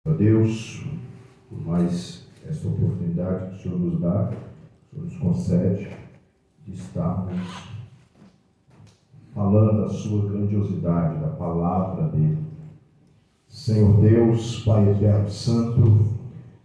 A Deus, por mais esta oportunidade que o Senhor nos dá, o Senhor nos concede de estarmos falando da sua grandiosidade, da palavra dele. Senhor Deus, Pai Eterno Santo,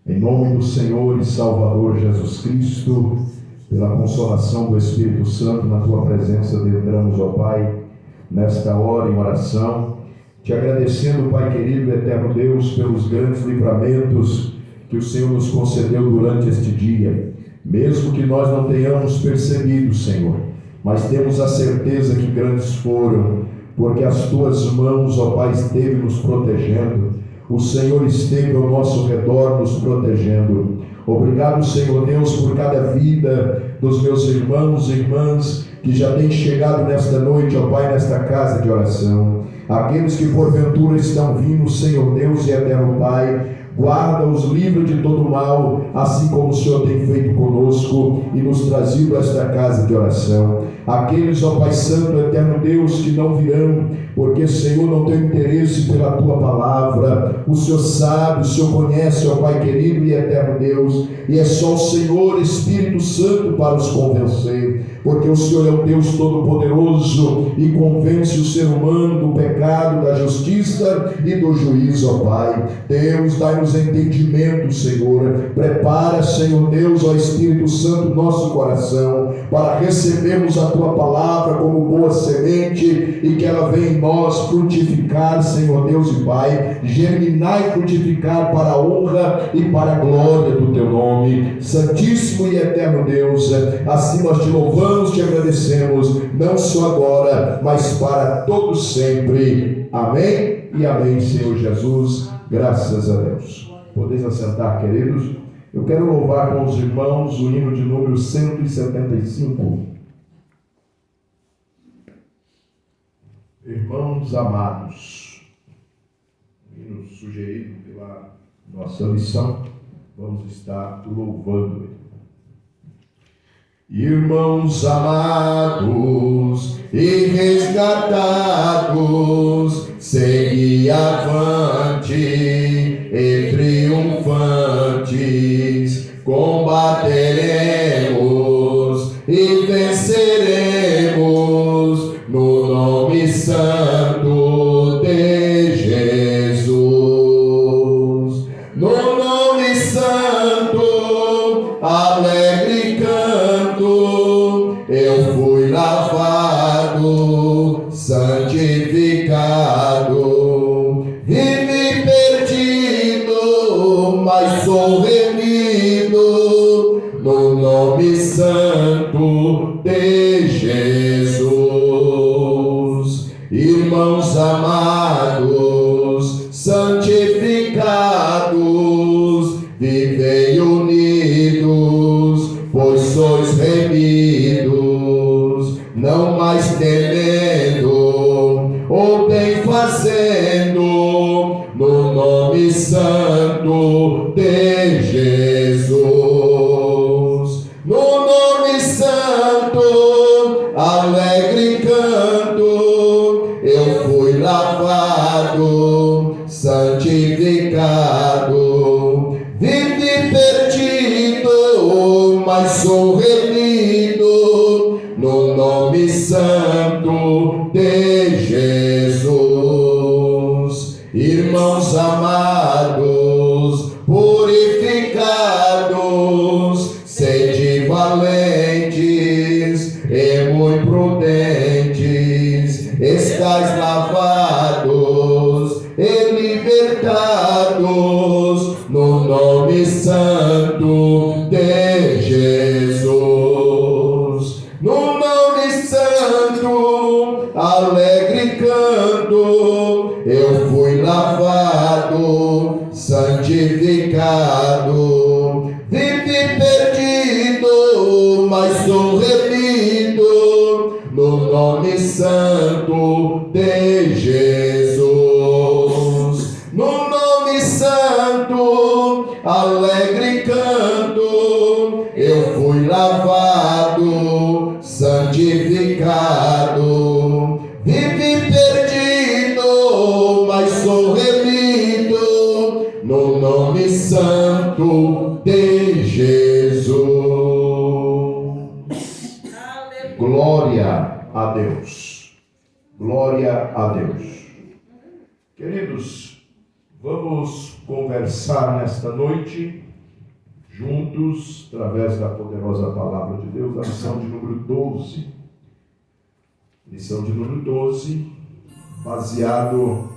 em nome do Senhor e Salvador Jesus Cristo, pela consolação do Espírito Santo, na tua presença entramos, ó Pai, nesta hora em oração, te agradecendo, Pai querido e eterno Deus, pelos grandes livramentos que o Senhor nos concedeu durante este dia, mesmo que nós não tenhamos percebido, Senhor, mas temos a certeza que grandes foram, porque as tuas mãos, ó Pai, esteve nos protegendo, o Senhor esteve ao nosso redor nos protegendo. Obrigado, Senhor Deus, por cada vida dos meus irmãos e irmãs que já têm chegado nesta noite, ó Pai, nesta casa de oração. Aqueles que porventura estão vindo, Senhor Deus e eterno Pai, guarda-os livre de todo mal, assim como o Senhor tem feito conosco e nos trazido a esta casa de oração. Aqueles, ó Pai Santo, eterno Deus, que não virão, porque, Senhor, não tem interesse pela Tua palavra. O Senhor sabe, o Senhor conhece, ó Pai querido e eterno Deus, e é só o Senhor, Espírito Santo, para os convencer, porque o Senhor é o Deus Todo-Poderoso e convence o ser humano do pecado, da justiça e do juízo, ó Pai. Deus, dai-nos entendimento, Senhor. Prepara, Senhor Deus, ó Espírito Santo, nosso coração, para recebermos a Tua palavra como boa semente e que ela venha em nós frutificar, Senhor Deus e Pai, germinar e frutificar para a honra e para a glória do Teu nome. Santíssimo e eterno Deus, assim nós te louvamos, te agradecemos, não só agora, mas para todos sempre. Amém e amém, Senhor Jesus. Graças a Deus. Podeis assentar, queridos. Eu quero louvar com os irmãos o hino de número 175. Irmãos amados, hino sugerido pela nossa lição, vamos estar louvando ele. Irmãos amados e resgatados, segui avante e triunfantes, combateremos e venceremos no nome santo de Jesus. No nome santo, alegre canto, eu fui lavado, santificado, vivi perdido, mas sou remido, no nome santo de Jesus. Irmãos amados, santificados, vivei unidos, pois sois remidos, não mais temendo ou bem fazendo, no nome santo de Jesus. No nome santo, alegre canto, eu fui lavado, santificado, vivi perdido, mas sou remido, no nome santo de Jesus. Irmãos amados, purificados, sede valentes e muito prudentes, estais lavados e libertados, no nome santo de Jesus. No nome santo, alegre canto, eu fui lavado, santificado, vivi perdido, mas sou remido, no nome santo de Jesus. No nome santo, alegre canto, eu fui lavado, santificado, vivi perdido, mas sou remido, no nome santo de Jesus. Glória a Deus. Glória a Deus. Queridos, vamos conversar nesta noite, juntos, através da poderosa palavra de Deus, a lição de número 12. Lição de número 12, baseado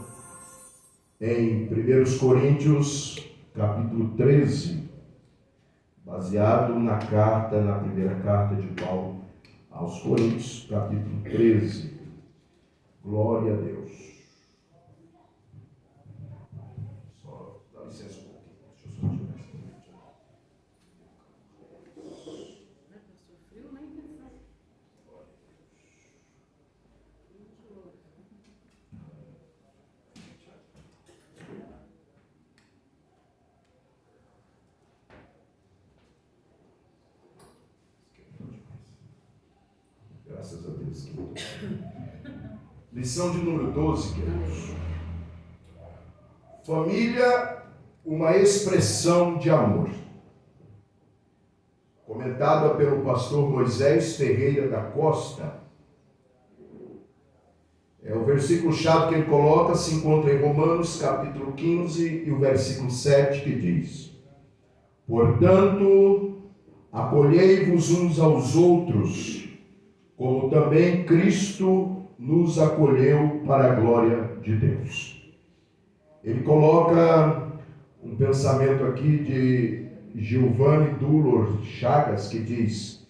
em 1 Coríntios, capítulo 13, baseado na primeira carta de Paulo aos Coríntios, capítulo 13. Glória a Deus. Só dá licença um pouquinho. Deixa eu só tirar essa parte. Graças a Deus. Lição de número 12, queridos. Família, uma expressão de amor. Comentada pelo pastor Moisés Ferreira da Costa. O versículo-chave que ele coloca se encontra em Romanos, capítulo 15, e o versículo 7, que diz: portanto, acolhei-vos uns aos outros, como também Cristo nos acolheu para a glória de Deus. Ele coloca um pensamento aqui de Giovanni Dulor Chagas, que diz: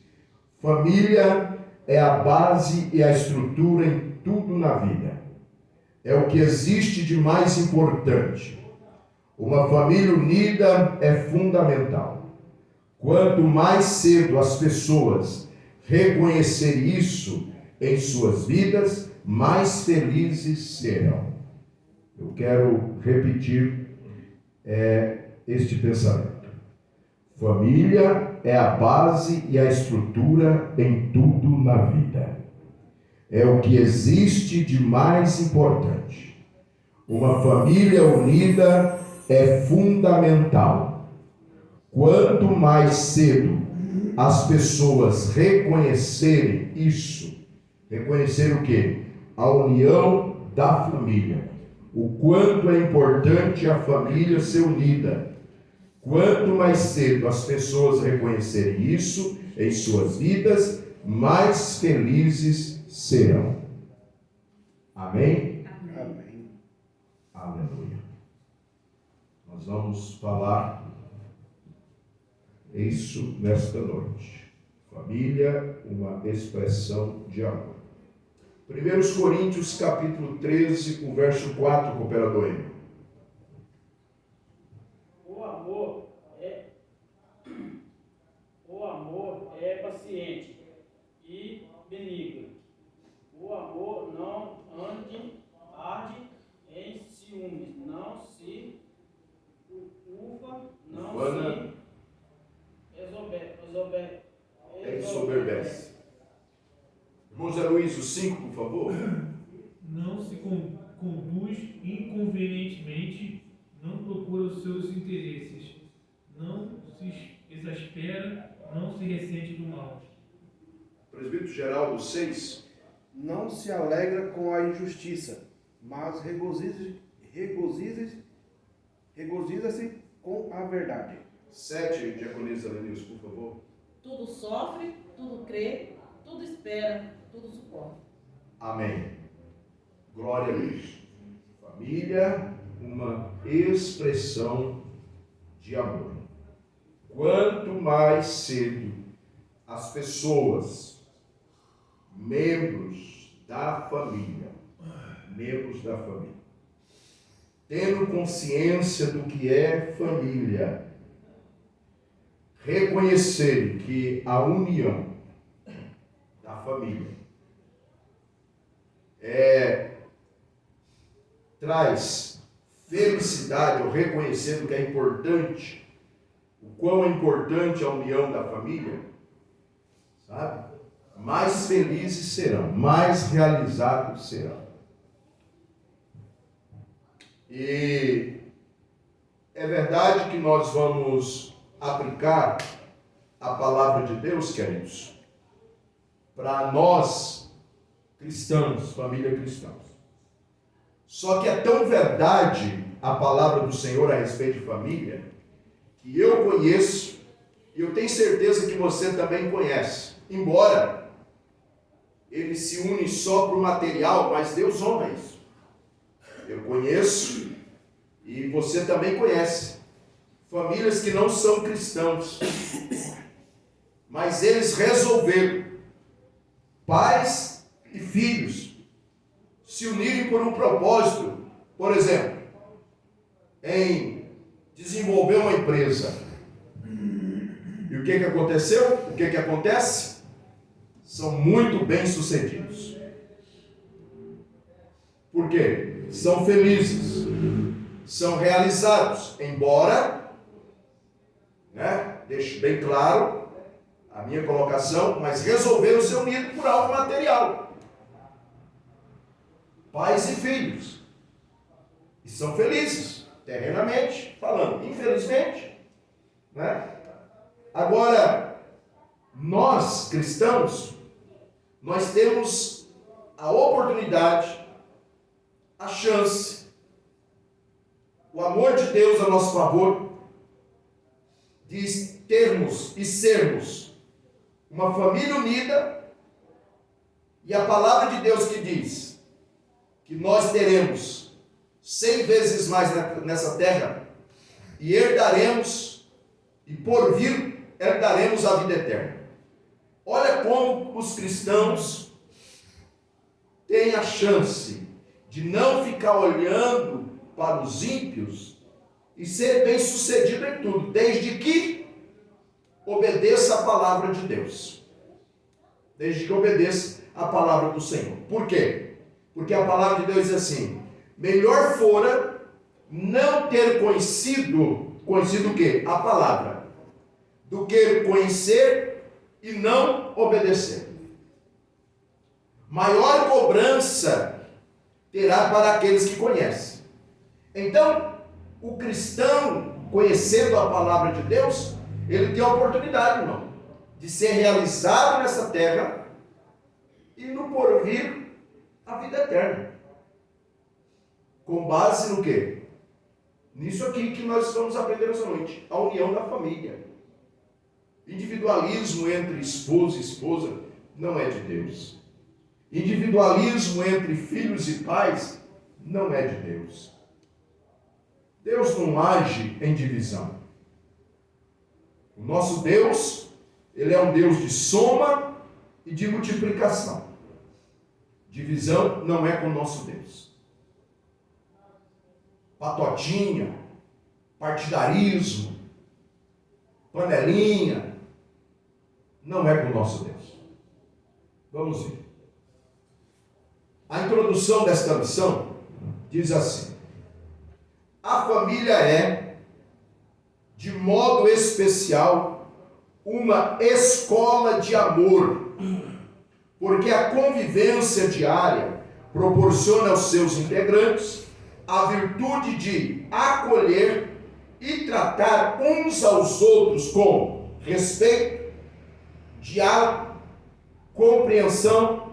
família é a base e a estrutura em tudo na vida. É o que existe de mais importante. Uma família unida é fundamental. Quanto mais cedo as pessoas reconhecerem isso em suas vidas, mais felizes serão. Eu quero repetir este pensamento. Família é a base e a estrutura em tudo na vida. É o que existe de mais importante. Uma família unida é fundamental. Quanto mais cedo as pessoas reconhecerem isso, reconhecer o quê? A união da família. O quanto é importante a família ser unida. Quanto mais cedo as pessoas reconhecerem isso em suas vidas, mais felizes serão. Amém? Amém. Aleluia. Nós vamos falar isso nesta noite. Família, uma expressão de amor. 1 Coríntios, capítulo 13, o verso 4, cooperador Emílio. O amor é paciente e benigno. O amor não arde em ciúmes, não se ufa, não se Exoberbece. Irmão Zé Luiz, o 5, por favor. Não se conduz inconvenientemente, não procura os seus interesses, não se exaspera, não se ressente do mal. Presbítero Geraldo, 6. Não se alegra com a injustiça, mas regozija-se com a verdade. 7, diaconisa Lenilson, por favor. Tudo sofre, tudo crê, tudo espera, tudo suporta. Amém. Glória a Deus. Família, uma expressão de amor. Quanto mais cedo as pessoas, membros da família, tendo consciência do que é família, reconhecerem que a união da família traz felicidade, ou reconhecendo que é importante, o quão é importante a união da família, sabe? Mais felizes serão, mais realizados serão. E É verdade que nós vamos aplicar a palavra de Deus, queridos, para nós, cristãos, família cristãos. Só que é tão verdade a palavra do Senhor a respeito de família, que eu conheço, e eu tenho certeza que você também conhece. Embora ele se une só para o material, mas Deus honra isso. Eu conheço, e você também conhece, famílias que não são cristãos, mas eles resolveram, pais e filhos, se unirem por um propósito, por exemplo, em desenvolver uma empresa. E o que aconteceu? O que acontece? São muito bem-sucedidos. Por quê? São felizes, são realizados, embora, deixo bem claro a minha colocação, mas resolveram ser unidos por algo material. Pais e filhos. E são felizes, terrenamente falando. Infelizmente, Agora, nós, cristãos, nós temos a oportunidade, a chance, o amor de Deus a nosso favor, de termos e sermos uma família unida, e a palavra de Deus que diz que nós teremos 100 vezes mais nessa terra, e herdaremos, e por vir herdaremos a vida eterna. Olha como os cristãos têm a chance de não ficar olhando para os ímpios e ser bem sucedido em tudo, desde que obedeça a palavra de Deus. Desde que obedeça a palavra do Senhor. Por quê? Porque a palavra de Deus diz assim: melhor fora não ter conhecido o quê? A palavra, do que conhecer e não obedecer. Maior cobrança terá para aqueles que conhecem. Então, o cristão, conhecendo a palavra de Deus, ele tem a oportunidade, irmão, de ser realizado nessa terra e no porvir a vida eterna. Com base no quê? Nisso aqui que nós estamos aprendendo essa noite, a união da família. Individualismo entre esposo e esposa não é de Deus. Individualismo entre filhos e pais não é de Deus. Deus não age em divisão. O nosso Deus, ele é um Deus de soma e de multiplicação. Divisão não é com o nosso Deus. Patotinha, partidarismo, panelinha, não é com o nosso Deus. Vamos ver. A introdução desta lição diz assim: a família é, de modo especial, uma escola de amor, porque a convivência diária proporciona aos seus integrantes a virtude de acolher e tratar uns aos outros com respeito, diálogo, compreensão,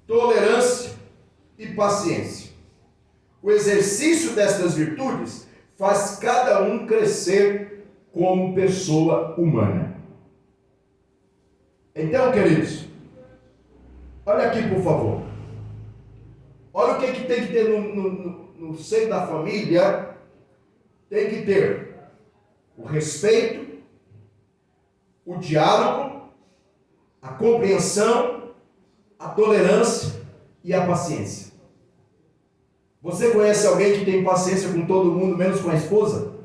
tolerância e paciência. O exercício destas virtudes faz cada um crescer como pessoa humana. Então, queridos, olha aqui, por favor. Olha o que tem que ter no seio da família. Tem que ter o respeito, o diálogo, a compreensão, a tolerância e a paciência. Você conhece alguém que tem paciência com todo mundo, menos com a esposa?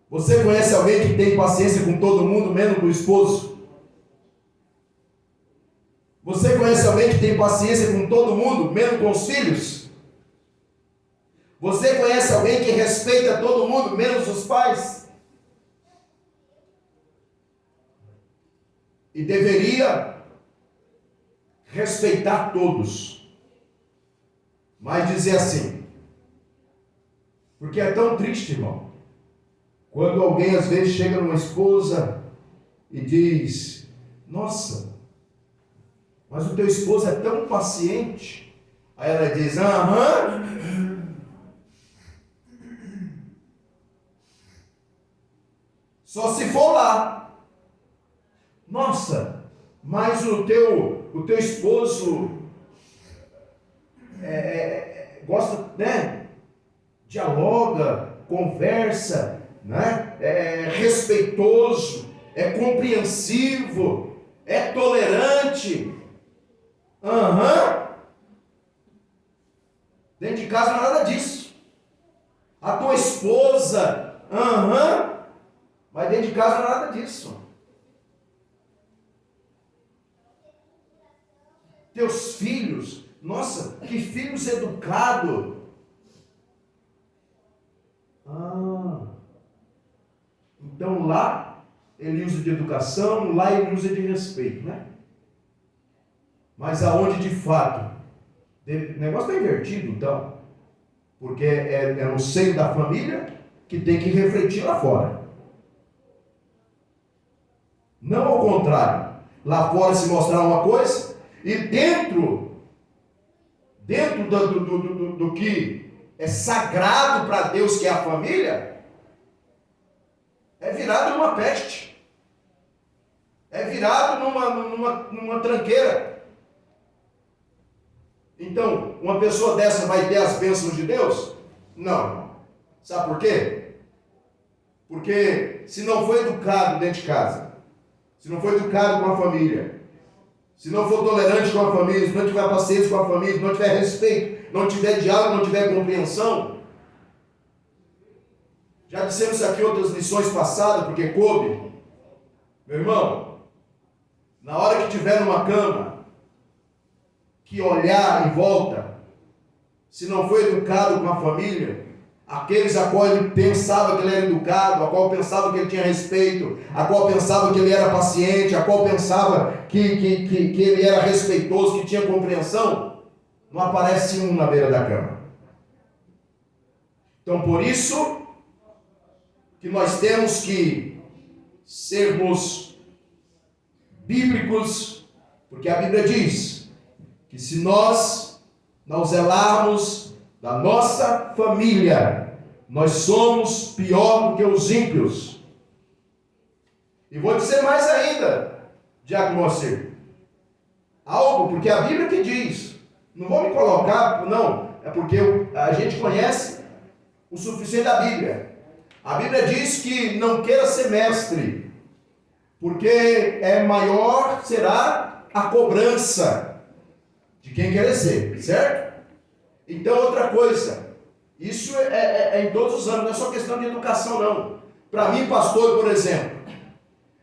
Você conhece alguém que tem paciência com todo mundo, menos com o esposo? Você conhece alguém que tem paciência com todo mundo, menos com os filhos? Você conhece alguém que respeita todo mundo, menos os pais? E deveria respeitar todos, mas dizer assim: Porque é tão triste, irmão, quando alguém às vezes chega numa esposa e diz: nossa, mas o teu esposo é tão paciente. Aí ela diz: aham. Só se for lá. Nossa, mas o teu esposo gosta, né? Dialoga, conversa, né? É respeitoso, é compreensivo, é tolerante. Aham. Dentro de casa não é nada disso. A tua esposa, aham. Mas dentro de casa não é nada disso. Teus filhos, nossa, que filhos educados. Então lá ele usa de educação, lá ele usa de respeito, né? Mas aonde de fato, o negócio está invertido então, porque é no seio da família que tem que refletir lá fora. Não ao contrário, lá fora se mostrar uma coisa e dentro do que é sagrado para Deus, que é a família, é virado numa peste, é virado numa tranqueira. Então, uma pessoa dessa vai ter as bênçãos de Deus? Não. Sabe por quê? Porque se não foi educado dentro de casa, se não for educado com a família, se não for tolerante com a família, se não tiver paciência com a família, se não tiver respeito, não tiver diálogo, não tiver compreensão. Já dissemos isso aqui em outras lições passadas, porque coube. Meu irmão, na hora que estiver numa cama, que olhar em volta, se não for educado com a família, aqueles a qual ele pensava que ele era educado, a qual pensava que ele tinha respeito, a qual pensava que ele era paciente, a qual pensava que ele era respeitoso, que tinha compreensão, não aparece um na beira da cama. Então, por isso que nós temos que sermos bíblicos, porque a Bíblia diz que se nós não zelarmos da nossa família, nós somos pior do que os ímpios. E vou dizer mais ainda, Diácono Moacir, algo, porque a Bíblia que diz, não vou me colocar, não, é porque a gente conhece o suficiente da Bíblia. A Bíblia diz que não queira ser mestre, porque maior será a cobrança de quem quer ser, certo? Então, outra coisa, isso é em todos os anos, não é só questão de educação, não. Para mim, pastor, por exemplo,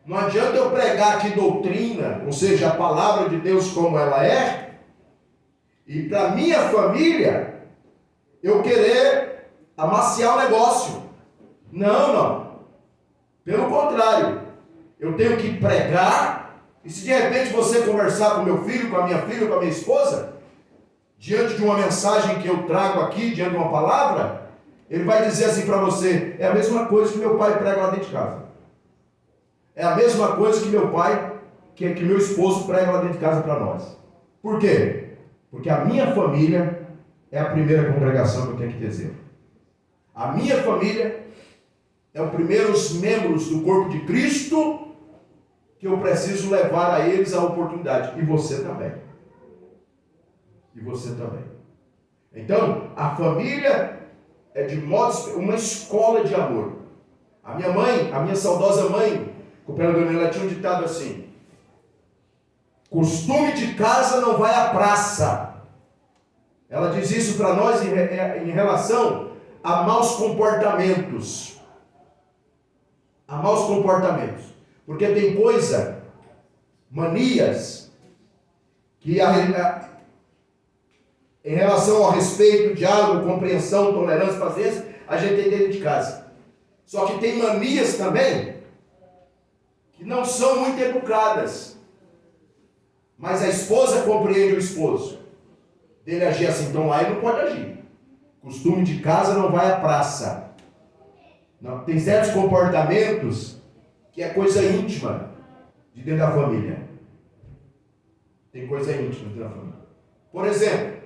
não adianta eu pregar aqui doutrina, ou seja, a palavra de Deus como ela é, e para minha família, eu querer amaciar o negócio. Não. Pelo contrário, eu tenho que pregar, e se de repente você conversar com meu filho, com a minha filha, com a minha esposa, diante de uma mensagem que eu trago aqui, diante de uma palavra, ele vai dizer assim para você: é a mesma coisa que meu pai prega lá dentro de casa. É a mesma coisa que meu pai, que meu esposo prega lá dentro de casa para nós. Por quê? Porque a minha família é a primeira congregação que eu tenho que ter exemplo. A minha família é os primeiros membros do corpo de Cristo que eu preciso levar a eles a oportunidade. E você também. E você também. Então, a família é de modo uma escola de amor. A minha mãe, a minha saudosa mãe, cooperadora, ela tinha um ditado assim: costume de casa não vai à praça. Ela diz isso para nós em relação a maus comportamentos. A maus comportamentos. Porque tem coisa, manias, que em relação ao respeito, diálogo, compreensão, tolerância, paciência, a gente tem dentro de casa. Só que tem manias também que não são muito educadas. Mas a esposa compreende o esposo. Dele agir assim, então lá ele não pode agir. Costume de casa não vai à praça. Não, tem certos comportamentos que é coisa íntima de dentro da família. Tem coisa íntima dentro da família. Por exemplo,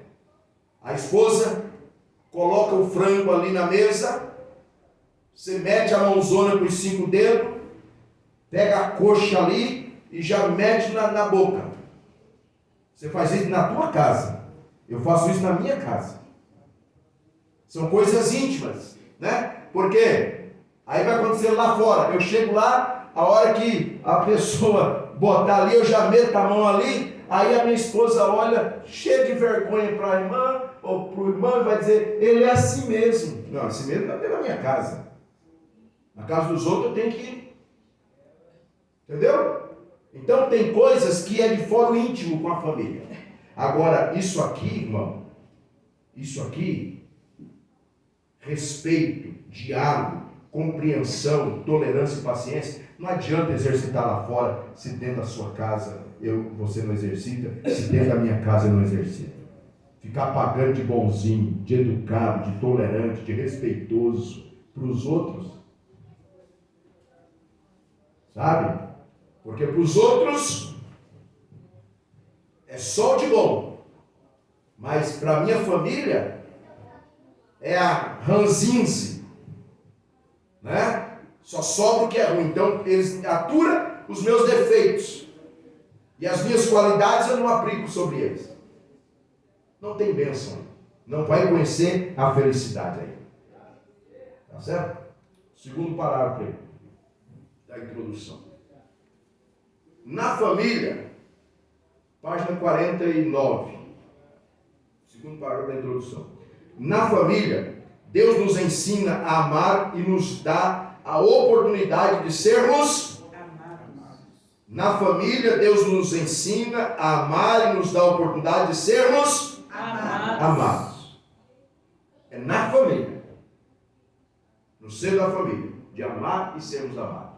a esposa coloca o frango ali na mesa, você mete a mãozona com os 5 dedos, pega a coxa ali e já mete na boca. Você faz isso na tua casa. Eu faço isso na minha casa. São coisas íntimas, né? Por quê? Aí vai acontecer lá fora. Eu chego lá, a hora que a pessoa botar ali, eu já meto a mão ali, aí a minha esposa olha, cheia de vergonha para a irmã, ou para o irmão, e vai dizer, ele é assim mesmo. Não, assim mesmo não é na minha casa. Na casa dos outros eu tenho que ir. Entendeu? Então tem coisas que é de fórum íntimo com a família. Agora, isso aqui, irmão, isso aqui, respeito, diálogo, compreensão, tolerância e paciência, não adianta exercitar lá fora se dentro da sua casa você não exercita, se dentro da minha casa eu não exercito. Ficar pagando de bonzinho, de educado, de tolerante, de respeitoso para os outros, sabe? Porque para os outros é só de bom, mas para a minha família é a ranzinze, né? Só sobra o que é ruim. Então eles aturam os meus defeitos e as minhas qualidades eu não aplico sobre eles. Não tem bênção, não vai conhecer a felicidade aí. Tá certo? Segundo parágrafo aí, da introdução. Na família, página 49, segundo parágrafo da introdução. Na família, Deus nos ensina a amar e nos dá a oportunidade de sermos amados. Na família, Deus nos ensina a amar e nos dá a oportunidade de sermos amados. É na família, no seio da família, de amar e sermos amados.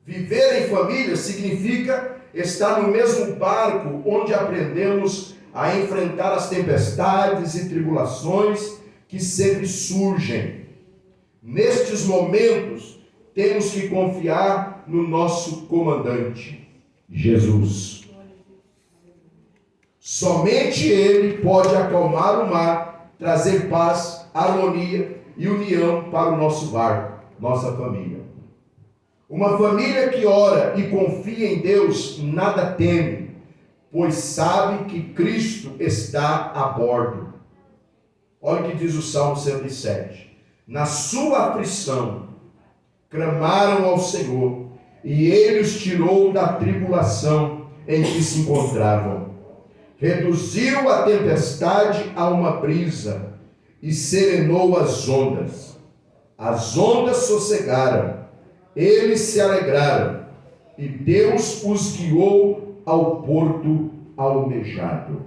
Viver em família significa estar no mesmo barco onde aprendemos a enfrentar as tempestades e tribulações que sempre surgem. Nestes momentos, temos que confiar no nosso comandante, Jesus. Somente Ele pode acalmar o mar, trazer paz, harmonia e união para o nosso barco, nossa família. Uma família que ora e confia em Deus nada teme, pois sabe que Cristo está a bordo. Olha o que diz o Salmo 107. Na sua aflição, clamaram ao Senhor, e Ele os tirou da tribulação em que se encontravam. Reduziu a tempestade a uma brisa, e serenou as ondas. As ondas sossegaram. Eles se alegraram, e Deus os guiou ao porto almejado.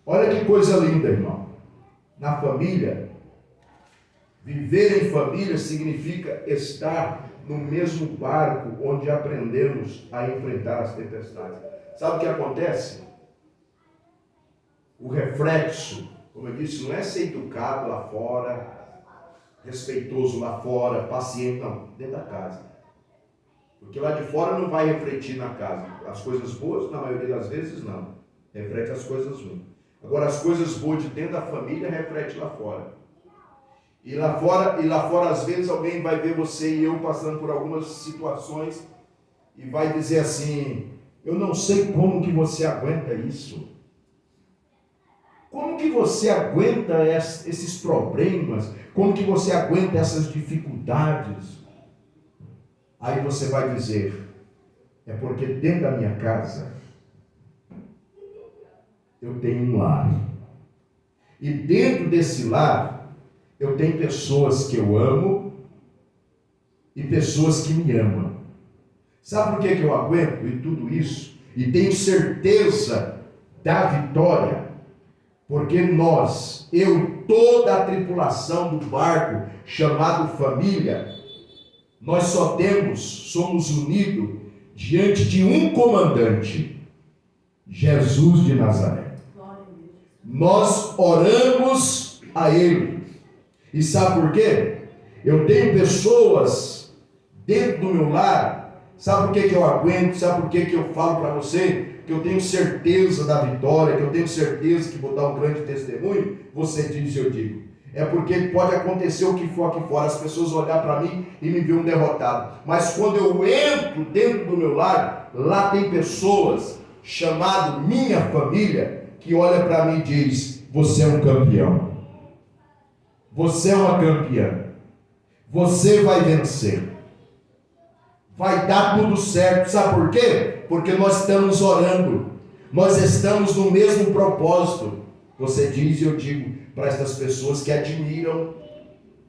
Olha que coisa linda, irmão. Na família, viver em família significa estar no mesmo barco onde aprendemos a enfrentar as tempestades. Sabe o que acontece? O reflexo, como eu disse, não é ser educado lá fora, respeitoso lá fora, paciente, não, dentro da casa. Porque lá de fora não vai refletir na casa. As coisas boas, na maioria das vezes, não. Reflete as coisas ruins. Agora, as coisas boas de dentro da família, reflete lá fora. E lá fora, às vezes, alguém vai ver você e eu passando por algumas situações e vai dizer assim, eu não sei como que você aguenta isso. Como que você aguenta esses problemas? Como que você aguenta essas dificuldades? Aí você vai dizer, é porque dentro da minha casa eu tenho um lar. E dentro desse lar eu tenho pessoas que eu amo e pessoas que me amam. Sabe por que eu aguento e tudo isso? E tenho certeza da vitória? Porque toda a tripulação do barco chamado família, nós somos unidos diante de um comandante, Jesus de Nazaré. nós oramos a Ele. E sabe por quê? Eu tenho pessoas dentro do meu lar. Sabe por que eu aguento? Sabe por que eu falo para você que eu tenho certeza da vitória, que eu tenho certeza que vou dar um grande testemunho? Você diz e eu digo. É porque pode acontecer o que for aqui fora, as pessoas olhar para mim e me ver um derrotado. Mas quando eu entro dentro do meu lar, lá tem pessoas, chamado minha família, que olha para mim e diz: você é um campeão. Você é uma campeã. Você vai vencer. Vai dar tudo certo. Sabe por quê? Porque nós estamos orando. Nós estamos no mesmo propósito. Você diz e eu digo para estas pessoas que admiram,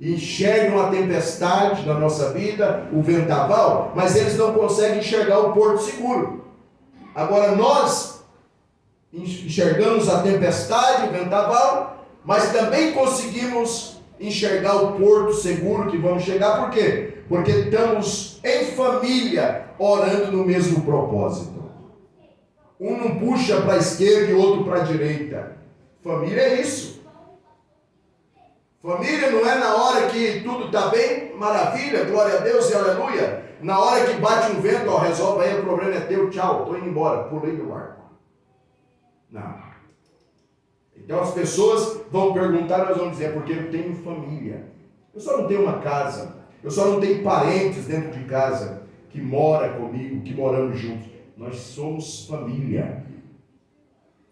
enxergam a tempestade na nossa vida, o vendaval, mas eles não conseguem enxergar o porto seguro. Agora nós enxergamos a tempestade, o vendaval, mas também conseguimos enxergar o porto seguro que vamos chegar. Por quê? Porque estamos em família, orando no mesmo propósito. Um não puxa para a esquerda e outro para a direita. Família é isso. Família não é na hora que tudo está bem, maravilha, glória a Deus e aleluia. Na hora que bate um vento, ó, resolve aí, o problema é teu, tchau, estou indo embora, pulei do barco. Não. Então as pessoas vão perguntar, nós vamos dizer: porque eu tenho família. Eu só não tenho uma casa, eu só não tenho parentes dentro de casa que mora comigo, que moramos juntos. Nós somos família.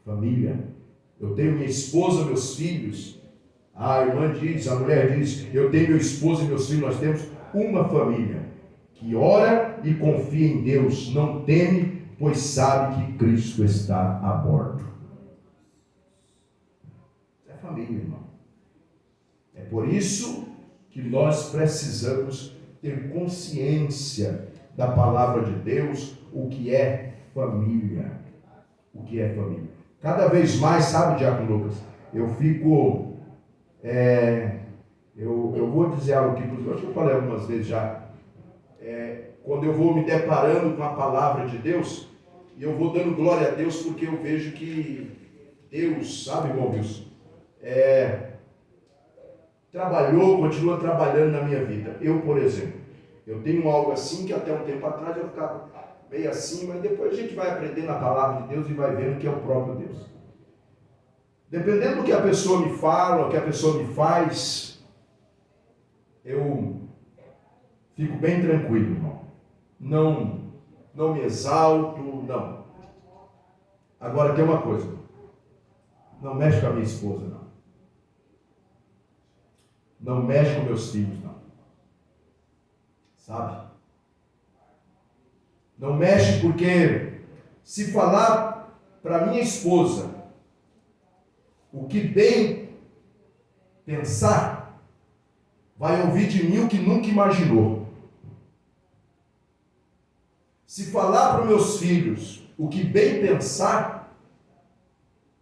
Família. Eu tenho minha esposa, meus filhos. A irmã diz, a mulher diz: eu tenho meu esposo e meus filhos. Nós temos uma família que ora e confia em Deus, não teme, pois sabe que Cristo está a bordo. É família, irmão. É por isso que nós precisamos ter consciência da palavra de Deus, o que é família. O que é família. Cada vez mais, sabe, Diácono Lucas, eu fico... Eu vou dizer algo aqui, eu acho que eu falei algumas vezes já. Quando eu vou me deparando com a palavra de Deus, e eu vou dando glória a Deus, porque eu vejo que Deus, sabe, irmão Wilson, trabalhou, continua trabalhando na minha vida. Eu, por exemplo, eu tenho algo assim que até um tempo atrás eu ficava meio assim, mas depois a gente vai aprendendo a palavra de Deus e vai vendo que é o próprio Deus. Dependendo do que a pessoa me fala, o que a pessoa me faz, eu fico bem tranquilo, irmão. Não me exalto, não. Agora tem uma coisa: não mexe com a minha esposa, não. Não mexe com meus filhos, não. Sabe? Não mexe, porque se falar para minha esposa o que bem pensar, vai ouvir de mim o que nunca imaginou. Se falar para os meus filhos o que bem pensar,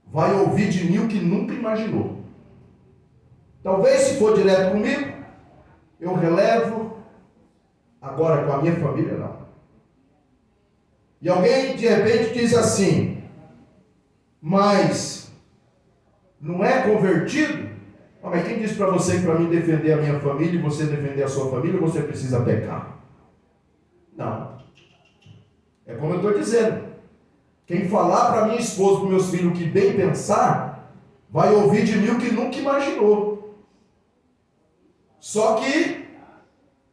vai ouvir de mim o que nunca imaginou. Talvez, se for direto comigo, eu relevo. Agora, com a minha família, não. E alguém, de repente, diz assim: mas não é convertido? Mas quem disse para você que para mim defender a minha família e você defender a sua família, você precisa pecar? Não. É como eu estou dizendo. Quem falar para minha esposa, para meus filhos o que bem pensar, vai ouvir de mim o que nunca imaginou. Só que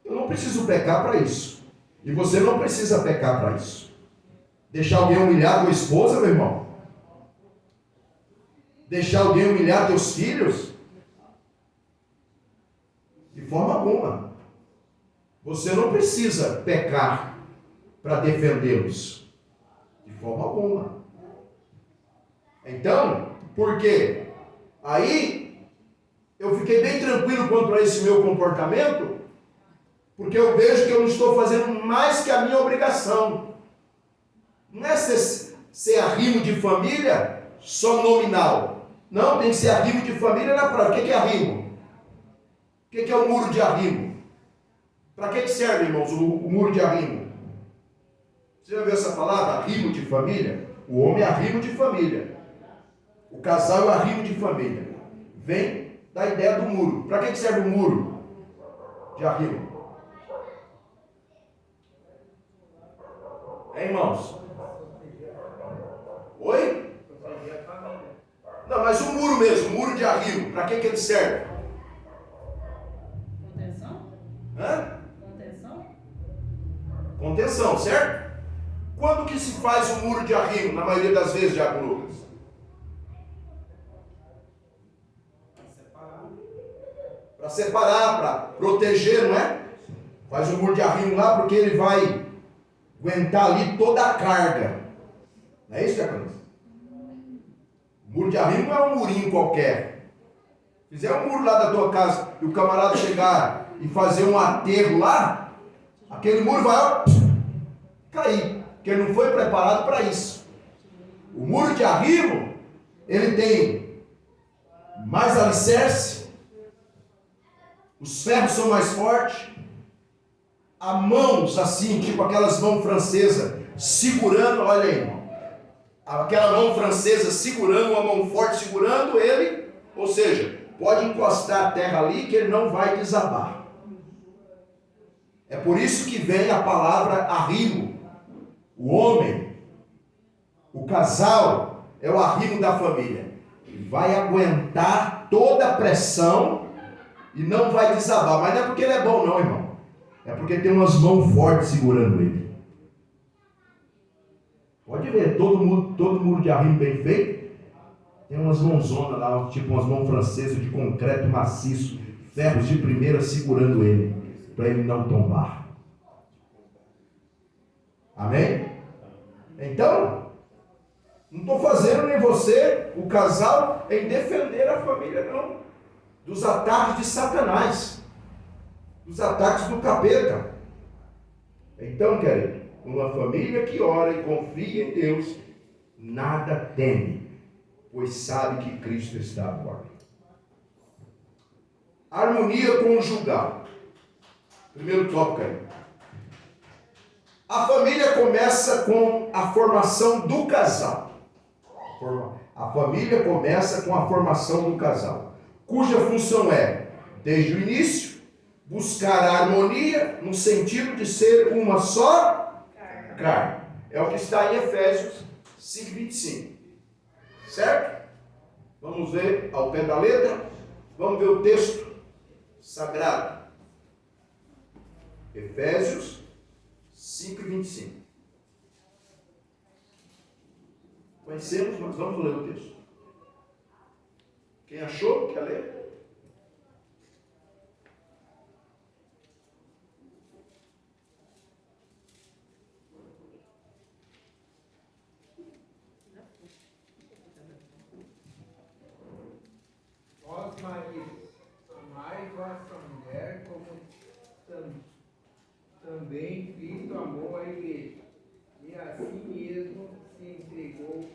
eu não preciso pecar para isso. E você não precisa pecar para isso. Deixar alguém humilhar tua esposa, meu irmão? Deixar alguém humilhar teus filhos? De forma alguma. Você não precisa pecar para defendê-los. De forma alguma. Então, por quê? Aí, eu fiquei bem tranquilo quanto a esse meu comportamento, porque eu vejo que eu não estou fazendo mais que a minha obrigação. Não é ser arrimo de família só nominal. Não, tem que ser arrimo de família na prática. O que é arrimo? O que é o muro de arrimo? Para que serve, irmãos, o muro de arrimo? Você já viu essa palavra, arrimo de família? O homem é arrimo de família. O casal é o arrimo de família. Vem da ideia do muro. Para que serve o muro de arrimo? Irmãos? Oi? Não, mas o muro mesmo, o muro de arrimo, para que ele serve? Contenção? Hã? Contenção? Contenção, certo? Quando que se faz o muro de arrimo, na maioria das vezes, Diago Lucas? Para separar, para proteger, não é? Faz o muro de arrimo lá porque ele vai aguentar ali toda a carga. Não é isso, Diago Lucas? O muro de arrimo não é um murinho qualquer. Se fizer um muro lá da tua casa e o camarada chegar e fazer um aterro lá, aquele muro vai ó, cair, porque ele não foi preparado para isso. O muro de arrimo, ele tem mais alicerce, os ferros são mais fortes, há mãos assim, tipo aquelas mãos francesas, segurando, olha aí, irmão. Aquela mão francesa segurando, uma mão forte segurando ele, ou seja, pode encostar a terra ali que ele não vai desabar. É por isso que vem a palavra arrimo. O homem, o casal, é o arrimo da família. Ele vai aguentar toda a pressão e não vai desabar. Mas não é porque ele é bom não, irmão. É porque tem umas mãos fortes segurando ele. Pode ver, todo muro de arrimo bem feito, tem umas mãozonas lá, tipo umas mãos francesas de concreto maciço, ferros de primeira segurando ele, para ele não tombar. Amém? Então, não estou fazendo nem você, o casal, em defender a família, não. Dos ataques de Satanás, dos ataques do capeta. Então, querido, uma família que ora e confia em Deus, nada teme, pois sabe que Cristo está à porta. Harmonia conjugal. Primeiro tópico aí. A família começa com a formação do casal. A família começa com a formação do casal, cuja função é, desde o início, buscar a harmonia no sentido de ser uma só carne. É o que está em Efésios 5:25. Certo? Vamos ver ao pé da letra. Vamos ver o texto sagrado. Efésios 5:25. Conhecemos, mas vamos ler o texto. Quem achou, quer ler? Vós, maridos, amai vossa mulher como também Cristo amou a igreja, e assim mesmo se entregou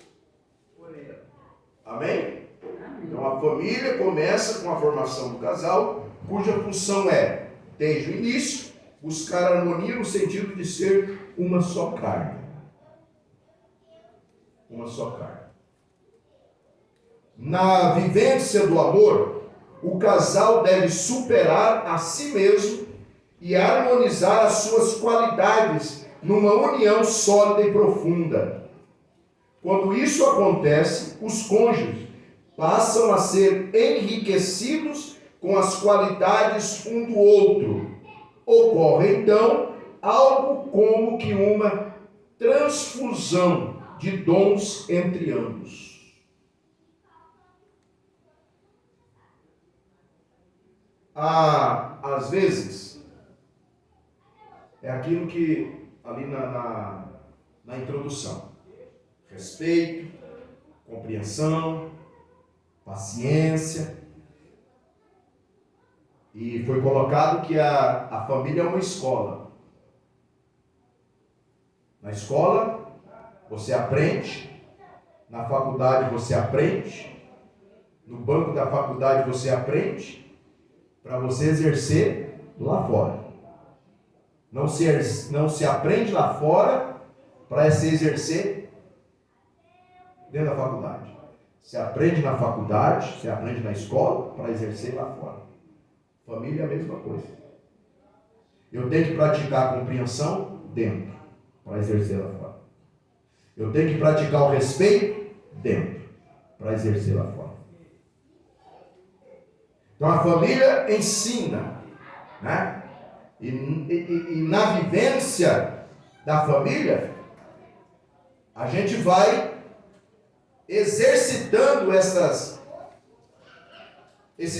por ela. Amém? Então a família começa com a formação do casal, cuja função é, desde o início, buscar harmonia no sentido de ser uma só carne. Uma só carne. Na vivência do amor, o casal deve superar a si mesmo e harmonizar as suas qualidades numa união sólida e profunda. Quando isso acontece, os cônjuges passam a ser enriquecidos com as qualidades um do outro. Ocorre então algo como que uma transfusão de dons entre ambos. Às vezes, é aquilo que ali na introdução, respeito, compreensão, paciência, e foi colocado que a família é uma escola. Na escola você aprende, na faculdade você aprende, no banco da faculdade você aprende, para você exercer lá fora. Não se aprende lá fora para se exercer dentro da faculdade. Você aprende na faculdade, você aprende na escola para exercer lá fora. Família é a mesma coisa. Eu tenho que praticar a compreensão dentro para exercer lá fora. Eu tenho que praticar o respeito dentro para exercer lá fora. Então a família ensina, né? E na vivência da família, a gente vai exercitando esses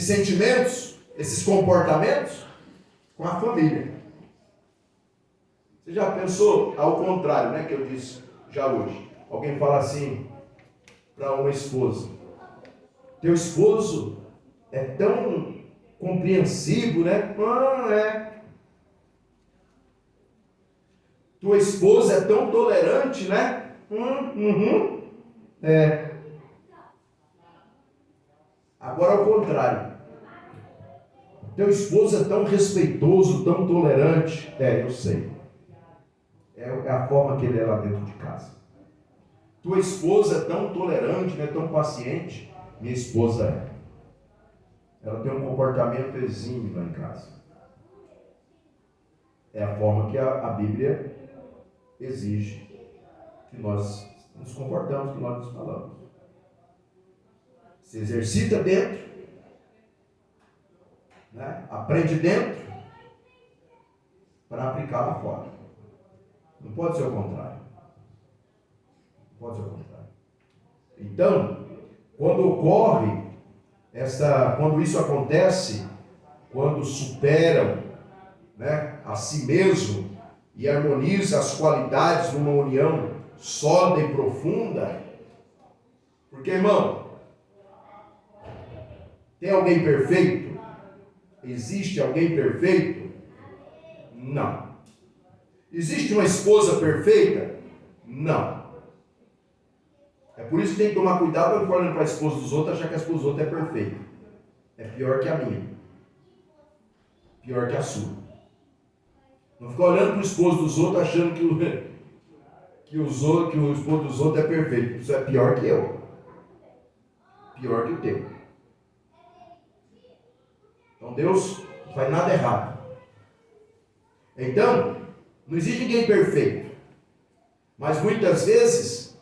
sentimentos, esses comportamentos com a família. Você já pensou ao contrário, né, que eu disse já hoje? Alguém fala assim para uma esposa: teu esposo é tão compreensivo, né? Tua esposa é tão tolerante, né? Agora ao contrário. Teu esposo é tão respeitoso, tão tolerante. Eu sei. É a forma que ele é lá dentro de casa. Tua esposa é tão tolerante, né? Tão paciente. Minha esposa é. Ela tem um comportamento exímio lá em casa. É a forma que a Bíblia exige que nós nos comportamos, que nós nos falamos. Se exercita dentro, né? Aprende dentro, para aplicar lá fora. Não pode ser o contrário. Não pode ser o contrário. Então, quando isso acontece, quando superam, né, a si mesmo e harmoniza as qualidades numa união sólida e profunda, porque, irmão, tem alguém perfeito? Existe alguém perfeito? Não. Existe uma esposa perfeita? Não. É por isso que tem que tomar cuidado para não ficar olhando para a esposa dos outros e achar que a esposa dos outros é perfeita. É pior que a minha. Pior que a sua. Não ficar olhando para o esposo dos outros achando que o esposo dos outros é perfeito. Isso é pior que eu. Pior que o teu. Então Deus não faz nada errado. Então, não existe ninguém perfeito. Mas muitas vezes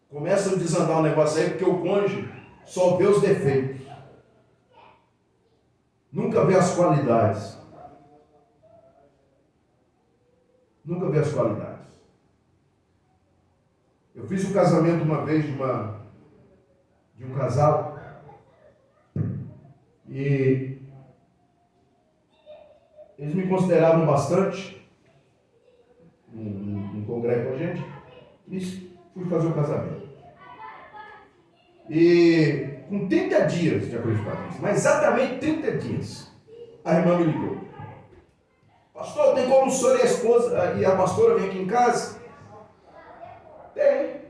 começa a desandar um negócio aí porque o cônjuge só vê os defeitos. Nunca vê as qualidades. Nunca vê as qualidades. Eu fiz um casamento uma vez de um casal e eles me consideravam bastante no congresso com a gente e fui fazer o casamento. E com 30 dias de acordo com a gente, mas exatamente 30 dias, a irmã me ligou: pastor, tem como o senhor e a esposa e a pastora vêm aqui em casa? Tem.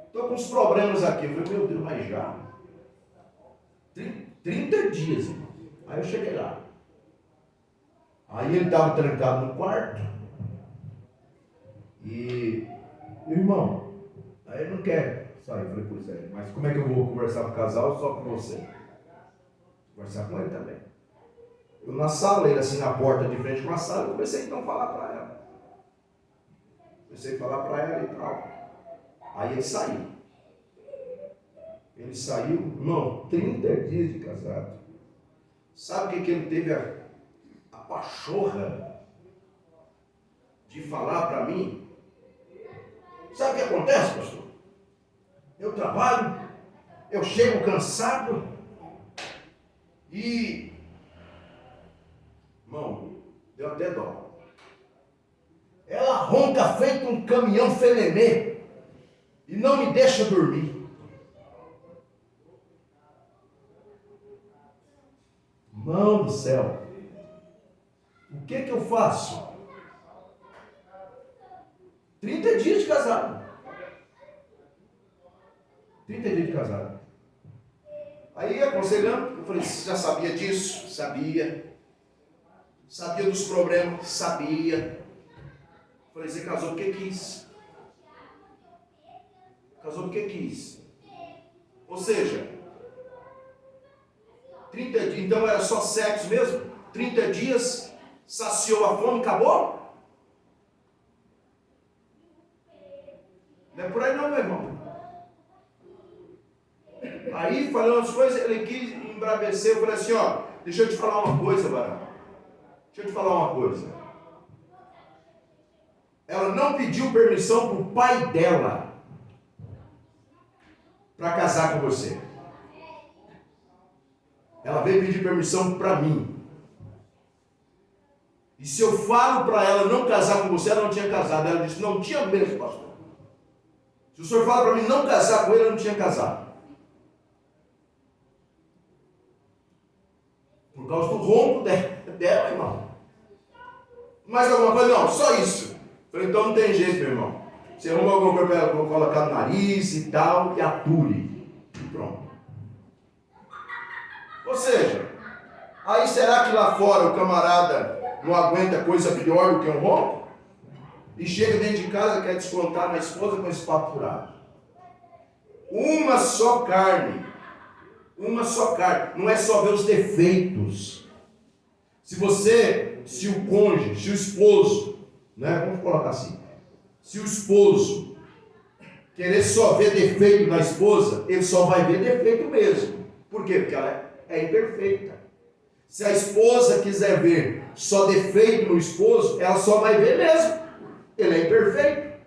Estou com uns problemas aqui. Eu falei: meu Deus, mas já? 30 dias, irmão. Aí eu cheguei lá. Aí ele estava trancado no quarto. E, irmão, aí ele não quer sair. Eu falei: pois é, mas como é que eu vou conversar com o casal só com você? Conversar com ele também. Eu na sala, ele assim na porta de frente com a sala, eu comecei então a falar para ela. Comecei a falar para ela e tal. Aí ele saiu. Ele saiu, irmão, 30 dias de casado. Sabe o que ele teve a pachorra de falar para mim? Sabe o que acontece, pastor? Eu trabalho, eu chego cansado e, irmão, deu até dó. Ela ronca feito um caminhão fenemê e não me deixa dormir. Mão do céu, o que eu faço? 30 dias de casado. 30 dias de casado. Aí, aconselhando, eu falei: você já sabia disso? Sabia. Sabia dos problemas? Sabia. Eu falei: você casou porque quis. Casou porque quis. Ou seja, 30 dias, então era só sexo mesmo? 30 dias, saciou a fome, acabou? Não é por aí não, meu irmão. Aí, falando as coisas, ele quis embravecer. Eu falei assim, ó, deixa eu te falar uma coisa, Barão. Deixa eu te falar uma coisa. Ela não pediu permissão para o pai dela para casar com você. Ela veio pedir permissão para mim. E se eu falo para ela não casar com você, ela não tinha casado. Ela disse, não tinha mesmo, pastor. Se o senhor fala para mim não casar com ele, eu não tinha casado. Por causa do ronco dela, irmão. Mais alguma coisa? Não, só isso. Falei, então não tem jeito, meu irmão. Você arruma alguma coisa para ela colocar no nariz e tal, e ature. E pronto. Ou seja, aí será que lá fora o camarada não aguenta coisa pior do que um ronco? E chega dentro de casa e quer descontar na esposa com esse papo furado. Uma só carne. Uma só carne. Não é só ver os defeitos. Se o cônjuge, se o esposo, né? Vamos colocar assim. Se o esposo querer só ver defeito na esposa, ele só vai ver defeito mesmo. Por quê? Porque ela é imperfeita. Se a esposa quiser ver só defeito no esposo, ela só vai ver mesmo. Ele é imperfeito.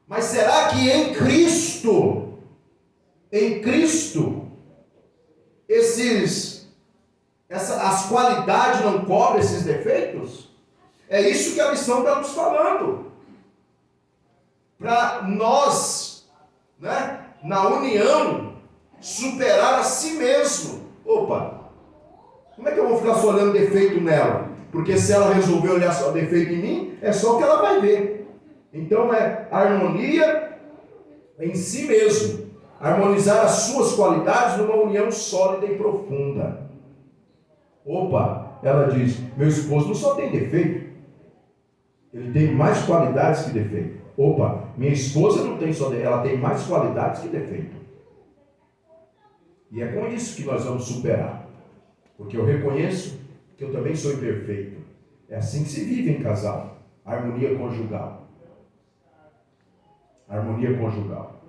Mas será que em Cristo, as qualidades não cobrem esses defeitos? É isso que a lição está nos falando. Para nós, né, na união, superar a si mesmo. Opa, como é que eu vou ficar só olhando defeito nela? Porque se ela resolver olhar só defeito em mim, é só o que ela vai ver. Então é harmonia em si mesmo. Harmonizar as suas qualidades numa união sólida e profunda. Opa, ela diz, meu esposo não só tem defeito, ele tem mais qualidades que defeito. Opa, minha esposa não tem só defeito, ela tem mais qualidades que defeito. E é com isso que nós vamos superar. Porque eu reconheço que eu também sou imperfeito. É assim que se vive em casal. Harmonia conjugal. Harmonia conjugal.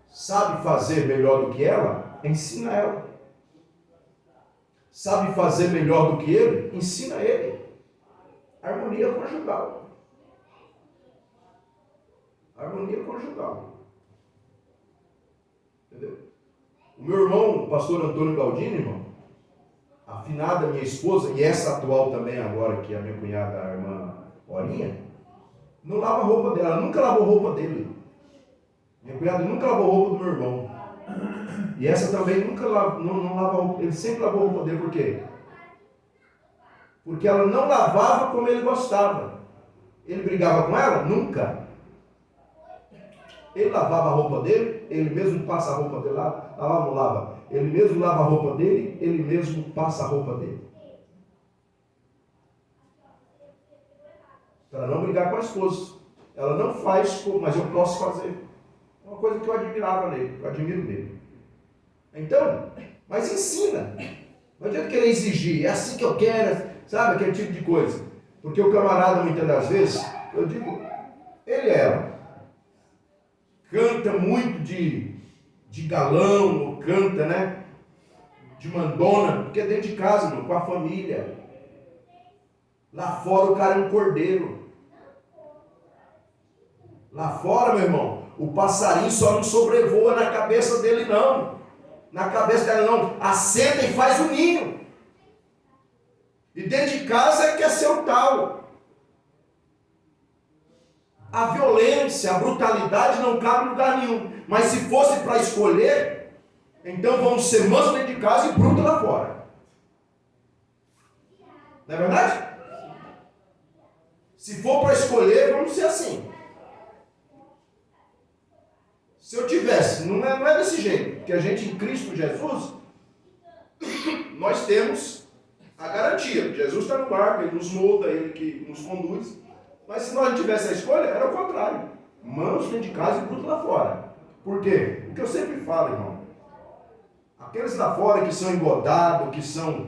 Sabe fazer melhor do que ela? Ensina ela. Sabe fazer melhor do que ele? Ensina ele. Harmonia conjugal. Harmonia conjugal. Entendeu? O meu irmão, o pastor Antônio Galdino, irmão, a finada minha esposa, e essa atual também agora, que é a minha cunhada, a irmã Orinha, não lava a roupa dela, ela nunca lavou roupa dele. Minha cunhada nunca lavou roupa do meu irmão. E essa também nunca não lava roupa, ele sempre lavou a roupa dele, por quê? Porque ela não lavava como ele gostava. Ele brigava com ela? Nunca. Ele lavava a roupa dele, ele mesmo passa a roupa dele lá, não lava. Ele mesmo lava a roupa dele, ele mesmo passa a roupa dele. Para não brigar com a esposa. Ela não faz, mas eu posso fazer. É uma coisa que eu admirava nele, eu admiro nele. Então, mas ensina. Não adianta querer exigir, é assim que eu quero, sabe, aquele tipo de coisa. Porque o camarada, muitas das vezes, eu digo, ele é ela. Canta muito de galão, ou canta, né, de mandona, porque é dentro de casa, meu, com a família. Lá fora o cara é um cordeiro. Lá fora, meu irmão, o passarinho só não sobrevoa na cabeça dele, não. Na cabeça dela, não. Assenta e faz o ninho. E dentro de casa é que é seu tal. A violência, a brutalidade não cabe em lugar nenhum. Mas se fosse para escolher, então vamos ser mansos dentro de casa e bruto lá fora. Não é verdade? Se for para escolher, vamos ser assim. Se eu tivesse, não é desse jeito, porque a gente em Cristo Jesus, nós temos a garantia. Jesus está no barco, Ele nos molda, Ele que nos conduz. Mas se nós não tivesse a escolha, era o contrário. Manso dentro de casa e bruto lá fora. Por quê? Porque eu sempre falo, irmão. Aqueles lá fora que são engodados, que são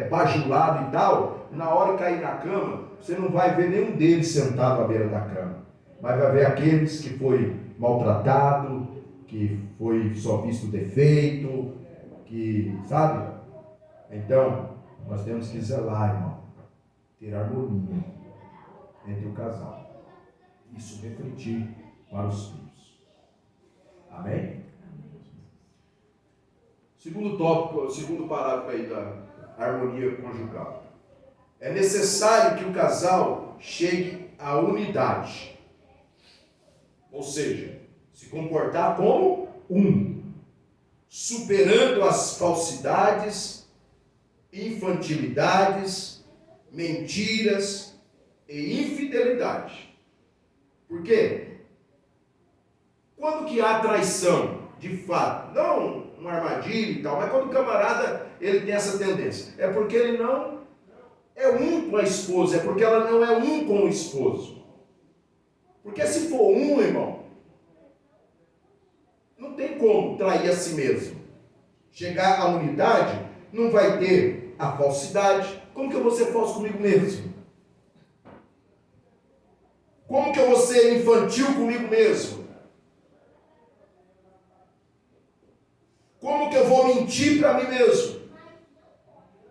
bajulados e tal, na hora de cair na cama, você não vai ver nenhum deles sentado à beira da cama. Mas vai ver aqueles que foi maltratado, que foi só visto defeito, que, sabe? Então, nós temos que zelar, irmão, ter harmonia entre o casal. Isso refletir para os filhos. Amém? Segundo tópico, segundo parágrafo aí da harmonia conjugal. É necessário que o casal chegue à unidade. Ou seja, se comportar como um, superando as falsidades, infantilidades, mentiras e infidelidade. Por quê? Quando que há traição, de fato, não uma armadilha e tal, mas quando o camarada ele tem essa tendência, é porque ele não é um com a esposa, é porque ela não é um com o esposo. Porque se for um, irmão, não tem como trair a si mesmo. Chegar à unidade, não vai ter a falsidade. Como que eu vou ser falso comigo mesmo? Como que eu vou ser infantil comigo mesmo? Como que eu vou mentir para mim mesmo?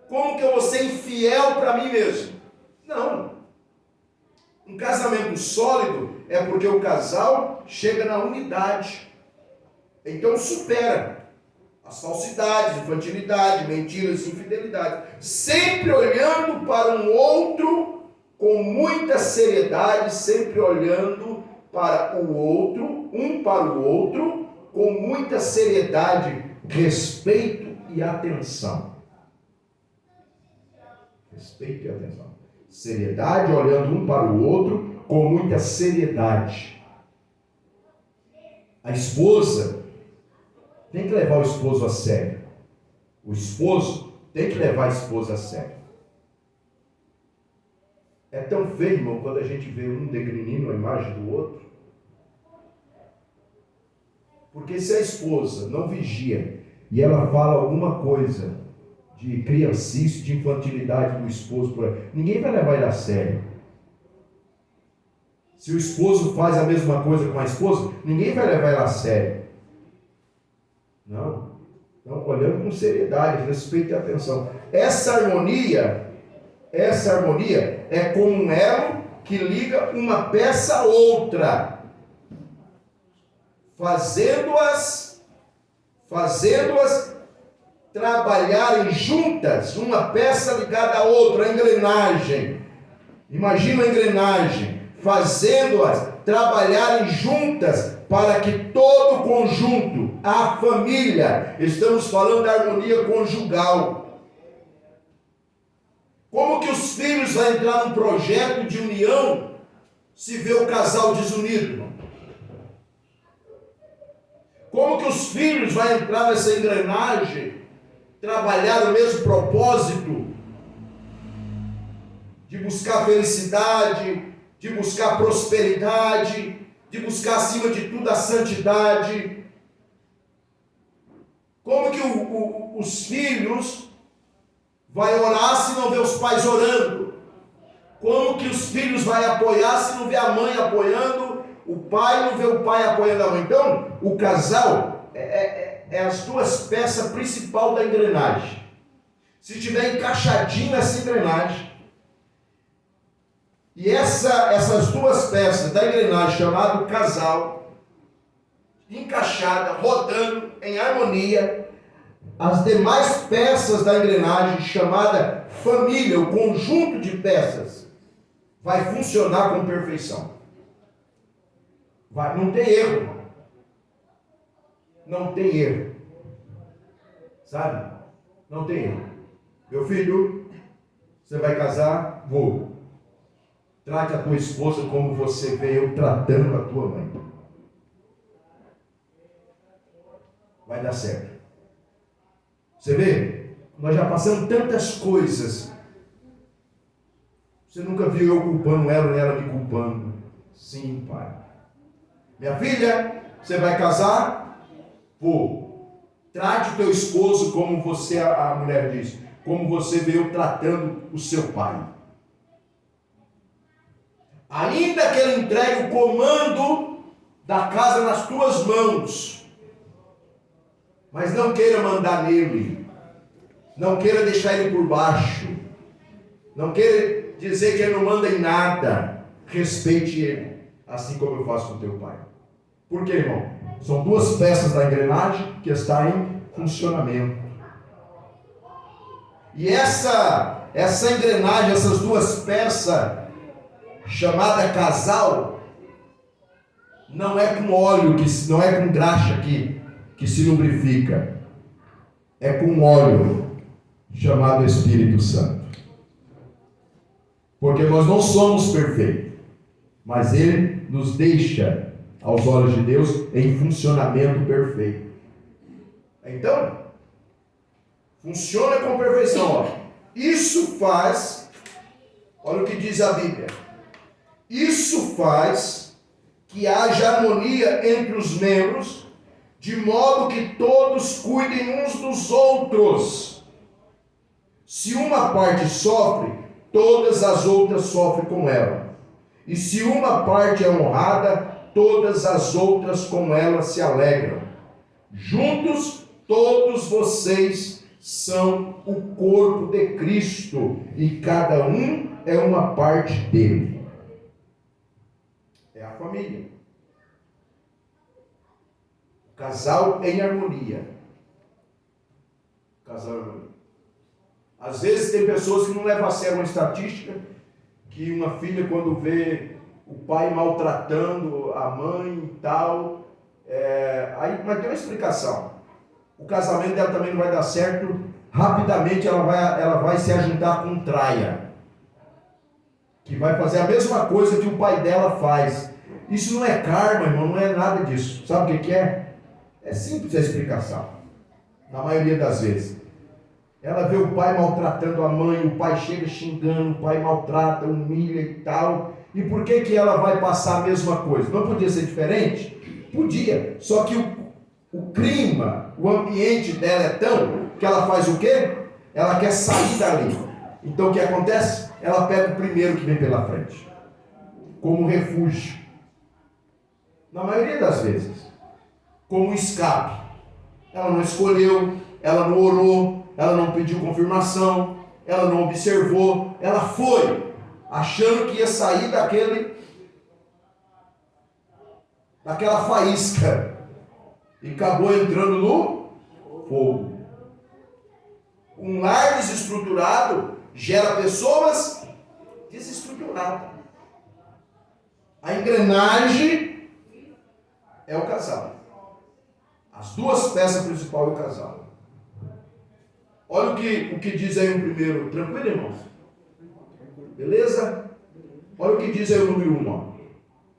Como que eu vou ser infiel para mim mesmo? Não. Um casamento sólido é porque o casal chega na unidade. Então supera as falsidades, infantilidade, mentiras, infidelidade. Sempre olhando para um outro com muita seriedade, sempre olhando para o outro, um para o outro, com muita seriedade, respeito e atenção. Respeito e atenção. Seriedade, olhando um para o outro com muita seriedade. A esposa tem que levar o esposo a sério. O esposo tem que levar a esposa a sério. É tão feio, irmão, quando a gente vê um degrinindo a imagem do outro. Porque se a esposa não vigia e ela fala alguma coisa de criancice, de infantilidade do esposo, ninguém vai levar ele a sério. Se o esposo faz a mesma coisa com a esposa, ninguém vai levar ele a sério. Não. Então, olhando com seriedade, respeito e atenção. Essa harmonia é como um elo que liga uma peça a outra, fazendo-as trabalharem juntas, uma peça ligada à outra, a engrenagem. Imagina a engrenagem, fazendo-as trabalharem juntas para que todo o conjunto, a família, estamos falando da harmonia conjugal. Como que os filhos vão entrar num projeto de união se vê o casal desunido? Como que os filhos vão entrar nessa engrenagem, trabalhar o mesmo propósito de buscar felicidade, de buscar prosperidade, de buscar acima de tudo a santidade? Como que os filhos vão orar se não vê os pais orando? Como que os filhos vão apoiar se não vê a mãe apoiando, o pai não vê o pai apoiando a mãe? Então, o casal é as duas peças principais da engrenagem. Se estiver encaixadinho nessa engrenagem, e essas duas peças da engrenagem, chamado casal, encaixada, rodando em harmonia, as demais peças da engrenagem, chamada família, o conjunto de peças, vai funcionar com perfeição. Não tem erro. Não tem erro. Sabe? Não tem erro. Meu filho, você vai casar? Vou. Trate a tua esposa como você veio tratando a tua mãe. Vai dar certo. Você vê? Nós já passamos tantas coisas. Você nunca viu eu culpando ela nem ela me culpando. Sim, pai. Minha filha, você vai casar? Vou. Trate o teu esposo como você, a mulher diz, como você veio tratando o seu pai. Ainda que ele entregue o comando da casa nas tuas mãos, mas não queira mandar nele, não queira deixar ele por baixo, não queira dizer que ele não manda em nada. Respeite ele, assim como eu faço com teu pai. Por quê, irmão? São duas peças da engrenagem que está em funcionamento. E essa engrenagem, essas duas peças, chamada casal, não é com óleo, não é com graxa que se lubrifica. É com óleo, chamado Espírito Santo. Porque nós não somos perfeitos, mas Ele nos deixa, aos olhos de Deus, em funcionamento perfeito. Então, funciona com perfeição. Ó. Isso faz, olha o que diz a Bíblia, isso faz que haja harmonia entre os membros, de modo que todos cuidem uns dos outros. Se uma parte sofre, todas as outras sofrem com ela. E se uma parte é honrada, todas as outras com ela se alegram. Juntos, todos vocês são o corpo de Cristo, e cada um é uma parte dele. É a família. O casal em harmonia. Casal em harmonia. Às vezes tem pessoas que não levam a sério uma estatística, que uma filha, quando vê o pai maltratando a mãe e tal, mas tem uma explicação. O casamento dela também não vai dar certo. Rapidamente ela vai se ajuntar com um traia, que vai fazer a mesma coisa que o pai dela faz. Isso não é karma, irmão, não é nada disso. Sabe o que é? É simples a explicação, na maioria das vezes. Ela vê o pai maltratando a mãe, o pai chega xingando, o pai maltrata, humilha e tal. E por que ela vai passar a mesma coisa? Não podia ser diferente? Podia, só que o clima, o ambiente dela é tão que ela faz o quê? Ela quer sair dali. Então o que acontece? Ela pega o primeiro que vem pela frente, como refúgio. Na maioria das vezes, como escape. Ela não escolheu, ela não orou, ela não pediu confirmação, ela não observou, ela foi, achando que ia sair daquela faísca, e acabou entrando no fogo. Um lar desestruturado gera pessoas desestruturadas. A engrenagem é o casal. As duas peças principais é o casal. Olha o que diz aí o primeiro. Tranquilo, irmãos? Beleza? Olha o que diz aí o número 1. Ó.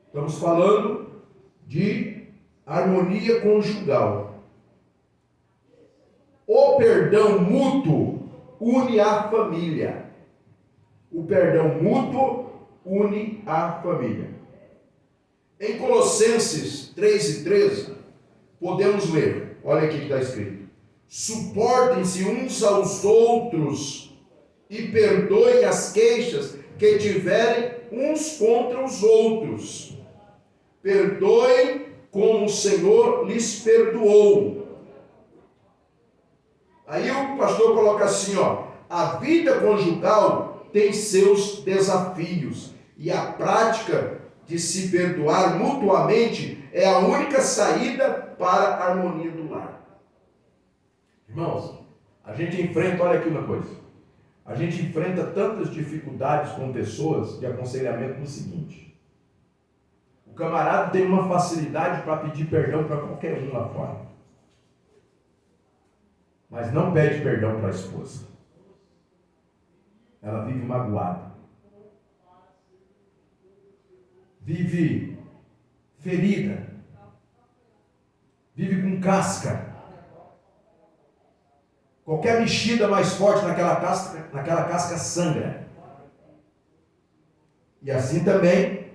Estamos falando de harmonia conjugal. O perdão mútuo une a família. O perdão mútuo une a família. Em Colossenses 3:13, podemos ler. Olha aqui que está escrito. Suportem-se uns aos outros e perdoem as queixas que tiverem uns contra os outros. Perdoem como o Senhor lhes perdoou. Aí o pastor coloca assim, ó, a vida conjugal tem seus desafios e a prática de se perdoar mutuamente é a única saída para a harmonia do lar. Irmãos, a gente enfrenta, olha aqui uma coisa, a gente enfrenta tantas dificuldades com pessoas de aconselhamento no seguinte: o camarada tem uma facilidade para pedir perdão para qualquer um lá fora, mas não pede perdão para a esposa. Ela vive magoada, vive ferida, vive com casca. Qualquer mexida mais forte naquela casca sangra. E assim também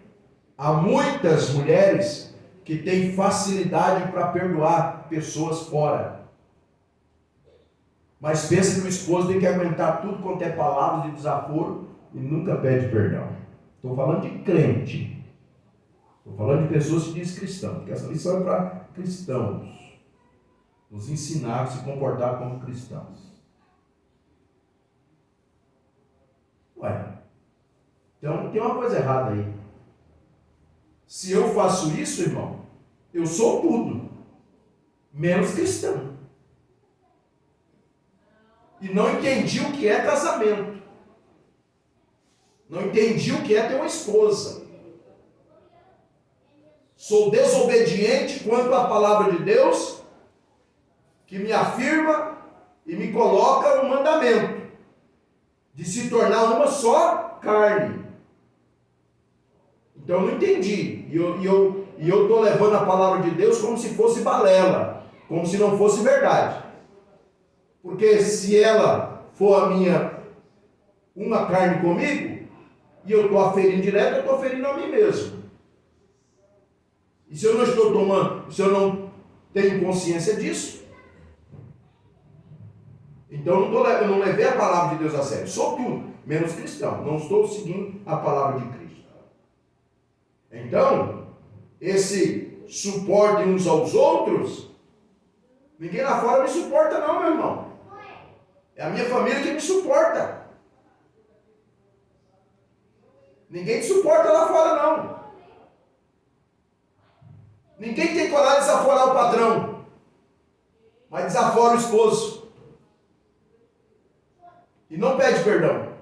há muitas mulheres que tem facilidade para perdoar pessoas fora. Mas pensa que o esposo tem que aguentar tudo quanto é palavras de desaforo e nunca pede perdão. Estou falando de crente. Estou falando de pessoas que dizem cristão, porque essa lição é para cristãos. Nos ensinar a se comportar como cristãos. Ué, então tem uma coisa errada aí. Se eu faço isso, irmão, eu sou tudo, menos cristão. E não entendi o que é casamento. Não entendi o que é ter uma esposa. Sou desobediente quanto à palavra de Deus, que me afirma e me coloca um mandamento de se tornar uma só carne. Então eu não entendi. E eu estou levando a palavra de Deus como se fosse balela, como se não fosse verdade. Porque se ela for a minha, uma carne comigo, e eu estou aferindo direto, eu estou aferindo a mim mesmo. E se eu não estou tomando, se eu não tenho consciência disso, então eu não levei a palavra de Deus a sério. Sou tudo, menos cristão. Não estou seguindo a palavra de Cristo. Então, esse suporte uns aos outros, ninguém lá fora me suporta não, meu irmão. É a minha família que me suporta. Ninguém te suporta lá fora não. Ninguém tem coragem de desaforar o patrão, mas desafora o esposo. E não pede perdão.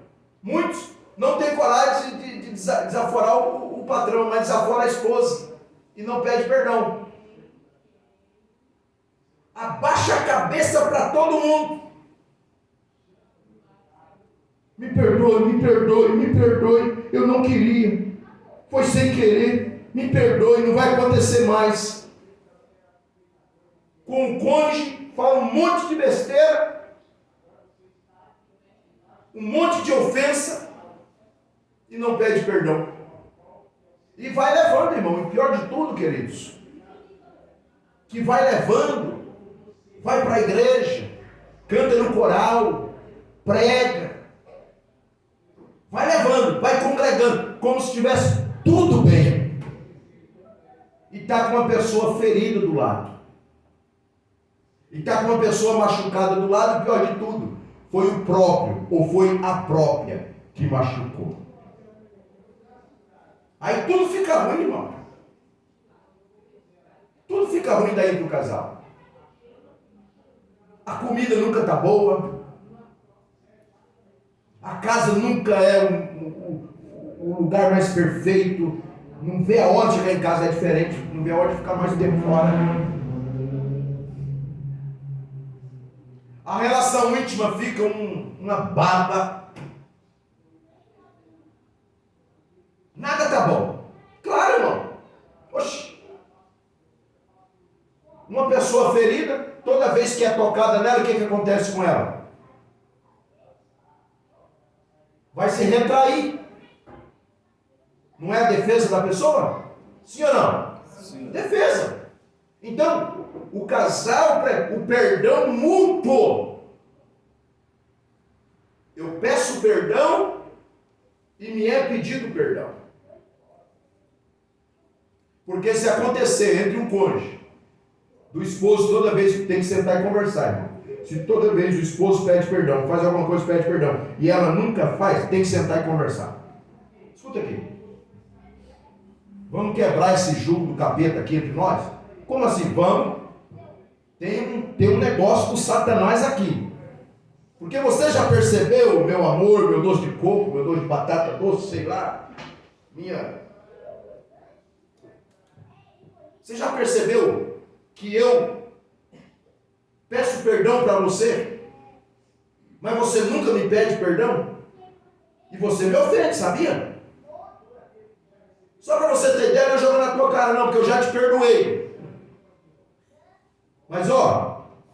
Muitos não têm coragem de desaforar o patrão, mas desafora a esposa. E não pede perdão. Abaixa a cabeça para todo mundo. Me perdoe, me perdoe, me perdoe. Eu não queria. Foi sem querer. Me perdoe, não vai acontecer mais. Com o cônjuge, fala um monte de besteira. Um monte de ofensa. E não pede perdão. E vai levando, irmão. E pior de tudo, queridos, que vai levando, vai para a igreja, canta no coral, prega, vai levando, vai congregando, como se estivesse tudo bem. E está com uma pessoa ferida do lado. E está com uma pessoa machucada do lado, e pior de tudo, foi o próprio, ou foi a própria que machucou. Aí tudo fica ruim, irmão. Tudo fica ruim daí pro casal. A comida nunca está boa. A casa nunca é o lugar mais perfeito. Não vê a hora de chegar em casa, é diferente. Não vê a hora de ficar mais tempo fora. A relação íntima fica uma baba. Nada tá bom. Claro, irmão. Oxi. Uma pessoa ferida, toda vez que é tocada nela, o que acontece com ela? Vai se retrair. Não é a defesa da pessoa? Sim ou não? Sim. Defesa. Então, o casal, o perdão mútuo. Eu peço perdão e me é pedido perdão. Porque se acontecer entre um cônjuge, do esposo toda vez que tem que sentar e conversar, irmão. Se toda vez o esposo pede perdão, faz alguma coisa, pede perdão, e ela nunca faz, tem que sentar e conversar. Escuta aqui. Vamos quebrar esse jugo do capeta aqui entre nós? Como assim? Vamos. Tem um negócio do Satanás aqui. Porque você já percebeu, meu amor, meu doce de coco, meu doce de batata doce, sei lá, Você já percebeu que eu peço perdão para você, mas você nunca me pede perdão? E você me ofende, sabia? Só para você ter ideia, não é jogar na tua cara não, porque eu já te perdoei. Mas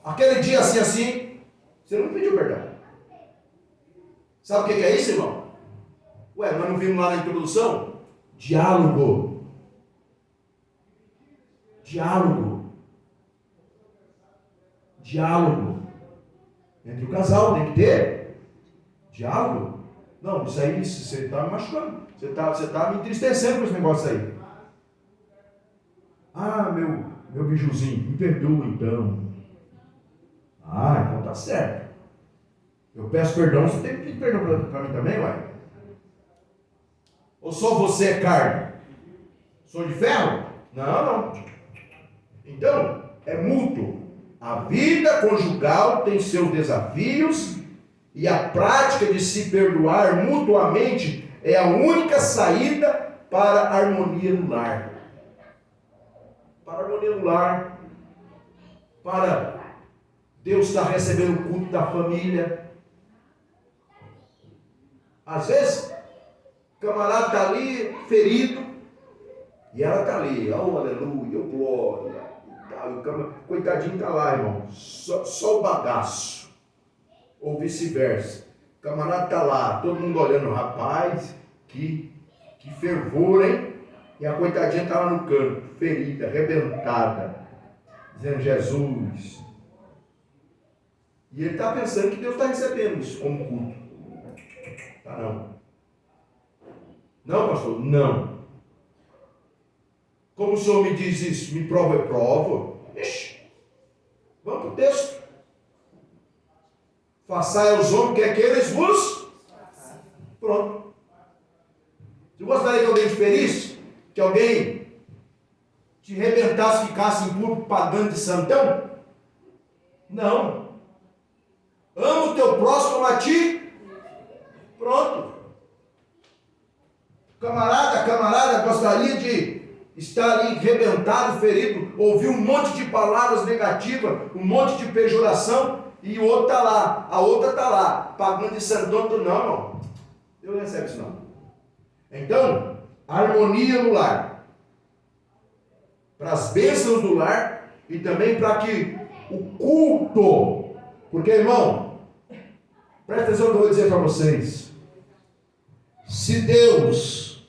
aquele dia assim, você não me pediu perdão. Sabe o que é isso, irmão? Nós não vimos lá na introdução? Diálogo. Diálogo. Diálogo. Entre o casal tem que ter diálogo. Não, isso aí você está me machucando. Você tá me entristecendo com esse negócio aí. Ah, meu bijuzinho, me perdoa então. Ah, então tá certo. Eu peço perdão, você tem que pedir perdão para mim também, ué? Ou só você é carne? Sou de ferro? Não. Então, é mútuo. A vida conjugal tem seus desafios e a prática de se perdoar mutuamente é a única saída para a harmonia no lar. Para a harmonia no lar. Para Deus estar recebendo o culto da família. Às vezes, o camarada está ali ferido e ela está ali, oh aleluia, oh glória. Coitadinho está lá, irmão, só o bagaço. Ou vice-versa. O camarada está lá, todo mundo olhando, rapaz, que fervor, hein? E a coitadinha está lá no canto, ferida, arrebentada, dizendo Jesus. E ele está pensando que Deus está recebendo isso como culto. Tá não. Não, pastor? Não. Como o senhor me diz isso? Me prova, eu provo. Ixi. Vamos para o texto. Façai aos homens que aqueles vos. Pronto. Você gostaria que alguém te ferisse? Que alguém te arrebentasse, ficasse em público pagando de santão? Não. Ama o teu próximo a ti. Pronto. Camarada gostaria de estar ali arrebentado, ferido, ouvir um monte de palavras negativas, um monte de pejoração, e o outro está lá, a outra está lá, pagando de santão. Não, irmão. Deus não recebe isso não. Então, harmonia no lar. Para as bênçãos do lar e também para que o culto, porque, irmão, presta atenção no que eu vou dizer para vocês. Se Deus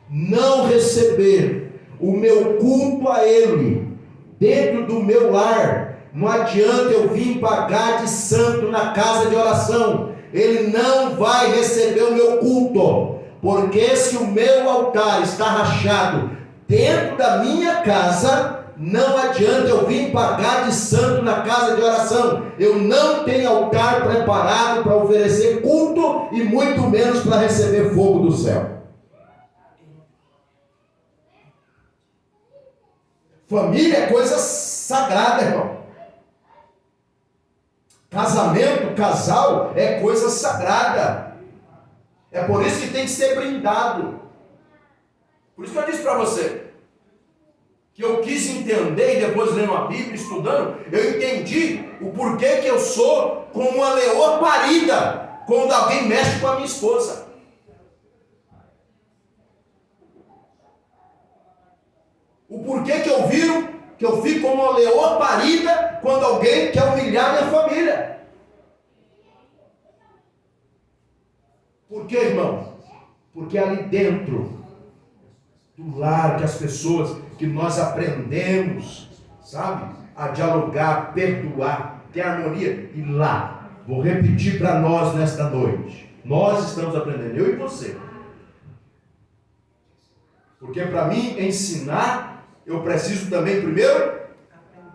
não receber o meu culto a Ele dentro do meu lar, não adianta eu vir pagar de santo na casa de oração. Ele não vai receber o meu culto, porque se o meu altar está rachado dentro da minha casa, não adianta eu vir pagar de santo na casa de oração. Eu não tenho altar preparado para oferecer culto e muito menos para receber fogo do céu. Família é coisa sagrada, irmão. Casamento, casal é coisa sagrada. É por isso que tem que ser brindado. Por isso que eu disse para você que eu quis entender, e depois lendo a Bíblia, estudando, eu entendi o porquê que eu sou como uma leoa parida quando alguém mexe com a minha esposa. O porquê que eu fico como uma leoa parida quando alguém quer humilhar minha família. Por quê, irmão? Porque ali dentro do lar, que as pessoas, que nós aprendemos, sabe, a dialogar, a perdoar, ter harmonia. E lá, vou repetir para nós nesta noite, nós estamos aprendendo, eu e você. Porque para mim ensinar, eu preciso também primeiro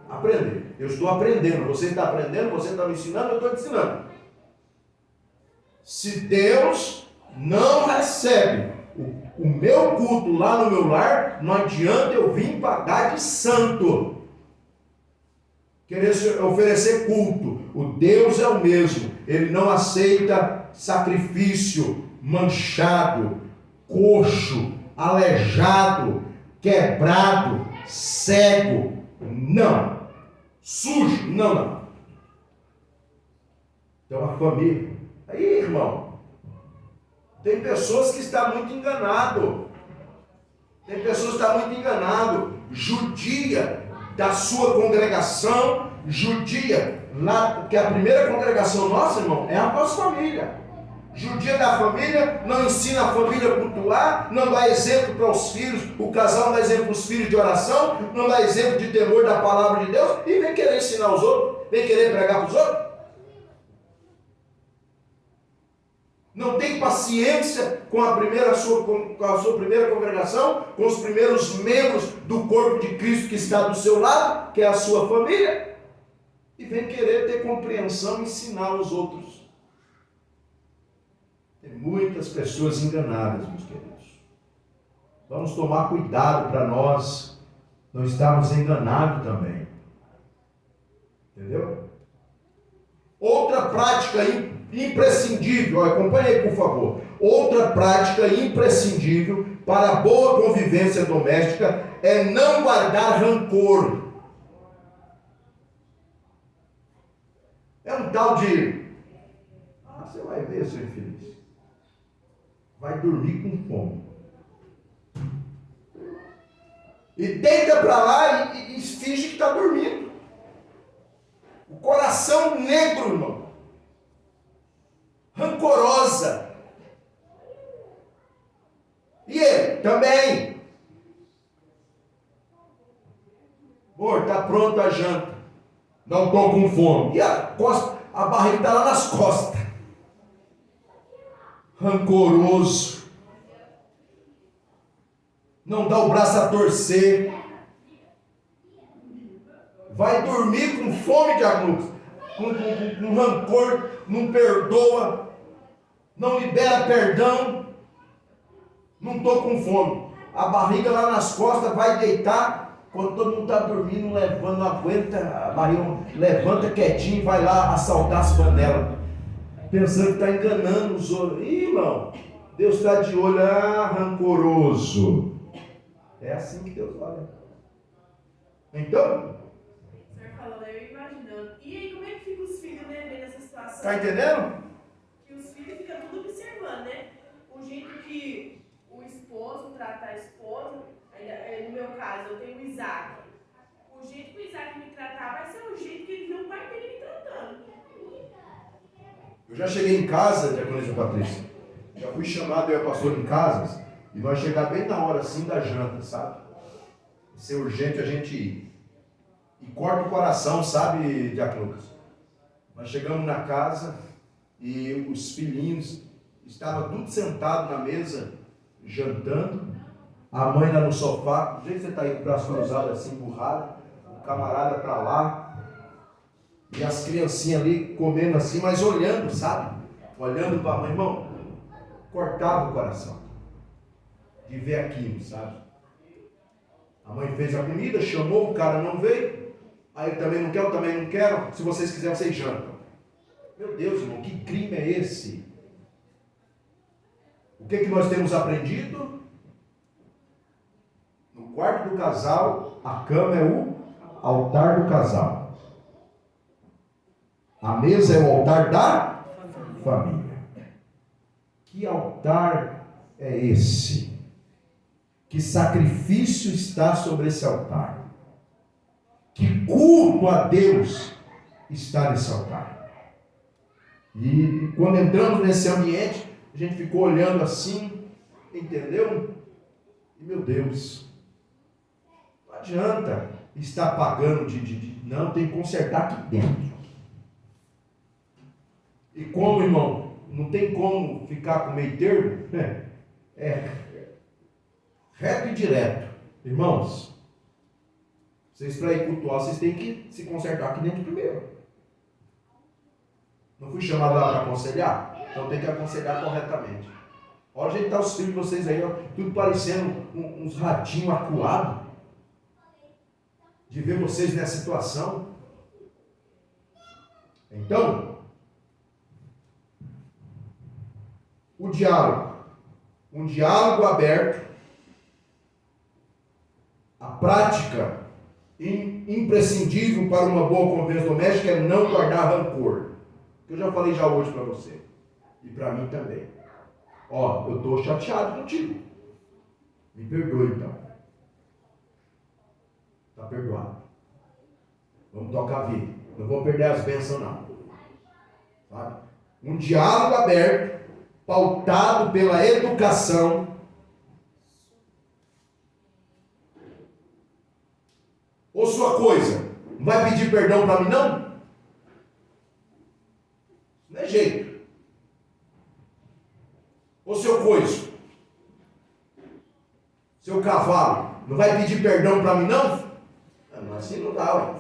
aprender. Eu estou aprendendo, você está aprendendo, você está me ensinando, eu estou te ensinando. Se Deus não recebe o meu culto lá no meu lar, não adianta eu vir pagar de santo, querer oferecer culto. O Deus é o mesmo, Ele não aceita sacrifício manchado, coxo, aleijado, quebrado, cego, não, sujo, não. Então a família, aí, irmão, tem pessoas que estão muito enganado. Judia da sua congregação, judia lá, porque a primeira congregação nossa, irmão, é a nossa família. judia da família, não ensina a família a cultuar, não dá exemplo para os filhos, o casal não dá exemplo para os filhos de oração, não dá exemplo de temor da palavra de Deus, e vem querer ensinar os outros, vem querer pregar para os outros. Não tem paciência com a sua primeira congregação, com os primeiros membros do corpo de Cristo que está do seu lado, que é a sua família, e vem querer ter compreensão e ensinar os outros. Tem muitas pessoas enganadas, meus queridos. Vamos tomar cuidado para nós não estarmos enganados também. Entendeu? Outra prática imprescindível, acompanhe aí por favor. Outra prática imprescindível para a boa convivência doméstica é não guardar rancor. É um tal de... você vai ver, seu infeliz. Vai dormir com fome. E deita para lá e finge que está dormindo. O coração negro, irmão. Rancorosa. E ele também. Amor, está pronta a janta. Não estou com fome. E a barriga está lá nas costas. Rancoroso. Não dá o braço a torcer. Vai dormir com fome de agruras. Com rancor, não perdoa, não libera perdão. Não estou com fome. A barriga lá nas costas vai deitar. Quando todo mundo está dormindo, levando, não aguenta, a barriga levanta quietinho e vai lá assaltar as panelas. Pensando que está enganando os outros. Ih, irmão, Deus está de olho, rancoroso. É assim que Deus olha. Então, o senhor falou, eu imaginando. E aí, como é que fica os filhos, né, vendo essa situação? Está entendendo? Que os filhos ficam tudo observando, né? O jeito que o esposo trata a esposa, no meu caso, eu tenho o Isaac. O jeito que o Isaac me tratar vai ser o jeito que ele vê o pai dele me tratando. Eu já cheguei em casa, diaconisa Patrícia. Já fui chamado, eu e a pastora, em casas, e nós chegar bem na hora assim da janta, sabe? Ser urgente a gente ir. E corta o coração, sabe, Diácono Lucas? Nós chegamos na casa e os filhinhos estavam tudo sentados na mesa, jantando. A mãe lá no sofá, do jeito que você está aí com o braço cruzado assim, empurrado, o camarada para lá. E as criancinhas ali comendo assim, mas olhando, sabe? Olhando para a mãe, irmão. Cortava o coração de ver aquilo, sabe? A mãe fez a comida, chamou, o cara não veio. Aí ele também não quer, eu também não quero. Se vocês quiserem, vocês jantam. Meu Deus, irmão, que crime é esse? O que nós temos aprendido? No quarto do casal, a cama é o altar do casal. A mesa é o altar da família. Que altar é esse? Que sacrifício está sobre esse altar? Que culto a Deus está nesse altar? E quando entramos nesse ambiente, a gente ficou olhando assim, entendeu? E meu Deus, não adianta estar pagando não, tem que consertar aqui dentro. E como, irmão, não tem como ficar com meio termo, reto e direto. Irmãos, vocês para ir cultuar, vocês têm que se consertar aqui dentro primeiro. Não fui chamado lá para aconselhar? Então tem que aconselhar corretamente. Olha o jeito que está os filhos de vocês aí, ó, tudo parecendo uns ratinhos acuados. De ver vocês nessa situação. Então, o diálogo. Um diálogo aberto. A prática imprescindível para uma boa convivência doméstica é não guardar rancor. Que eu já falei já hoje para você. E para mim também. Ó, eu estou chateado contigo. Me perdoe então. Está perdoado. Vamos tocar a vida. Não vou perder as bênçãos não. Sabe? Um diálogo aberto pautado pela educação. Ou sua coisa, não vai pedir perdão para mim, não? Não é jeito. Ou seu coiso, seu cavalo, não vai pedir perdão para mim, não? Mas assim não dá, ué.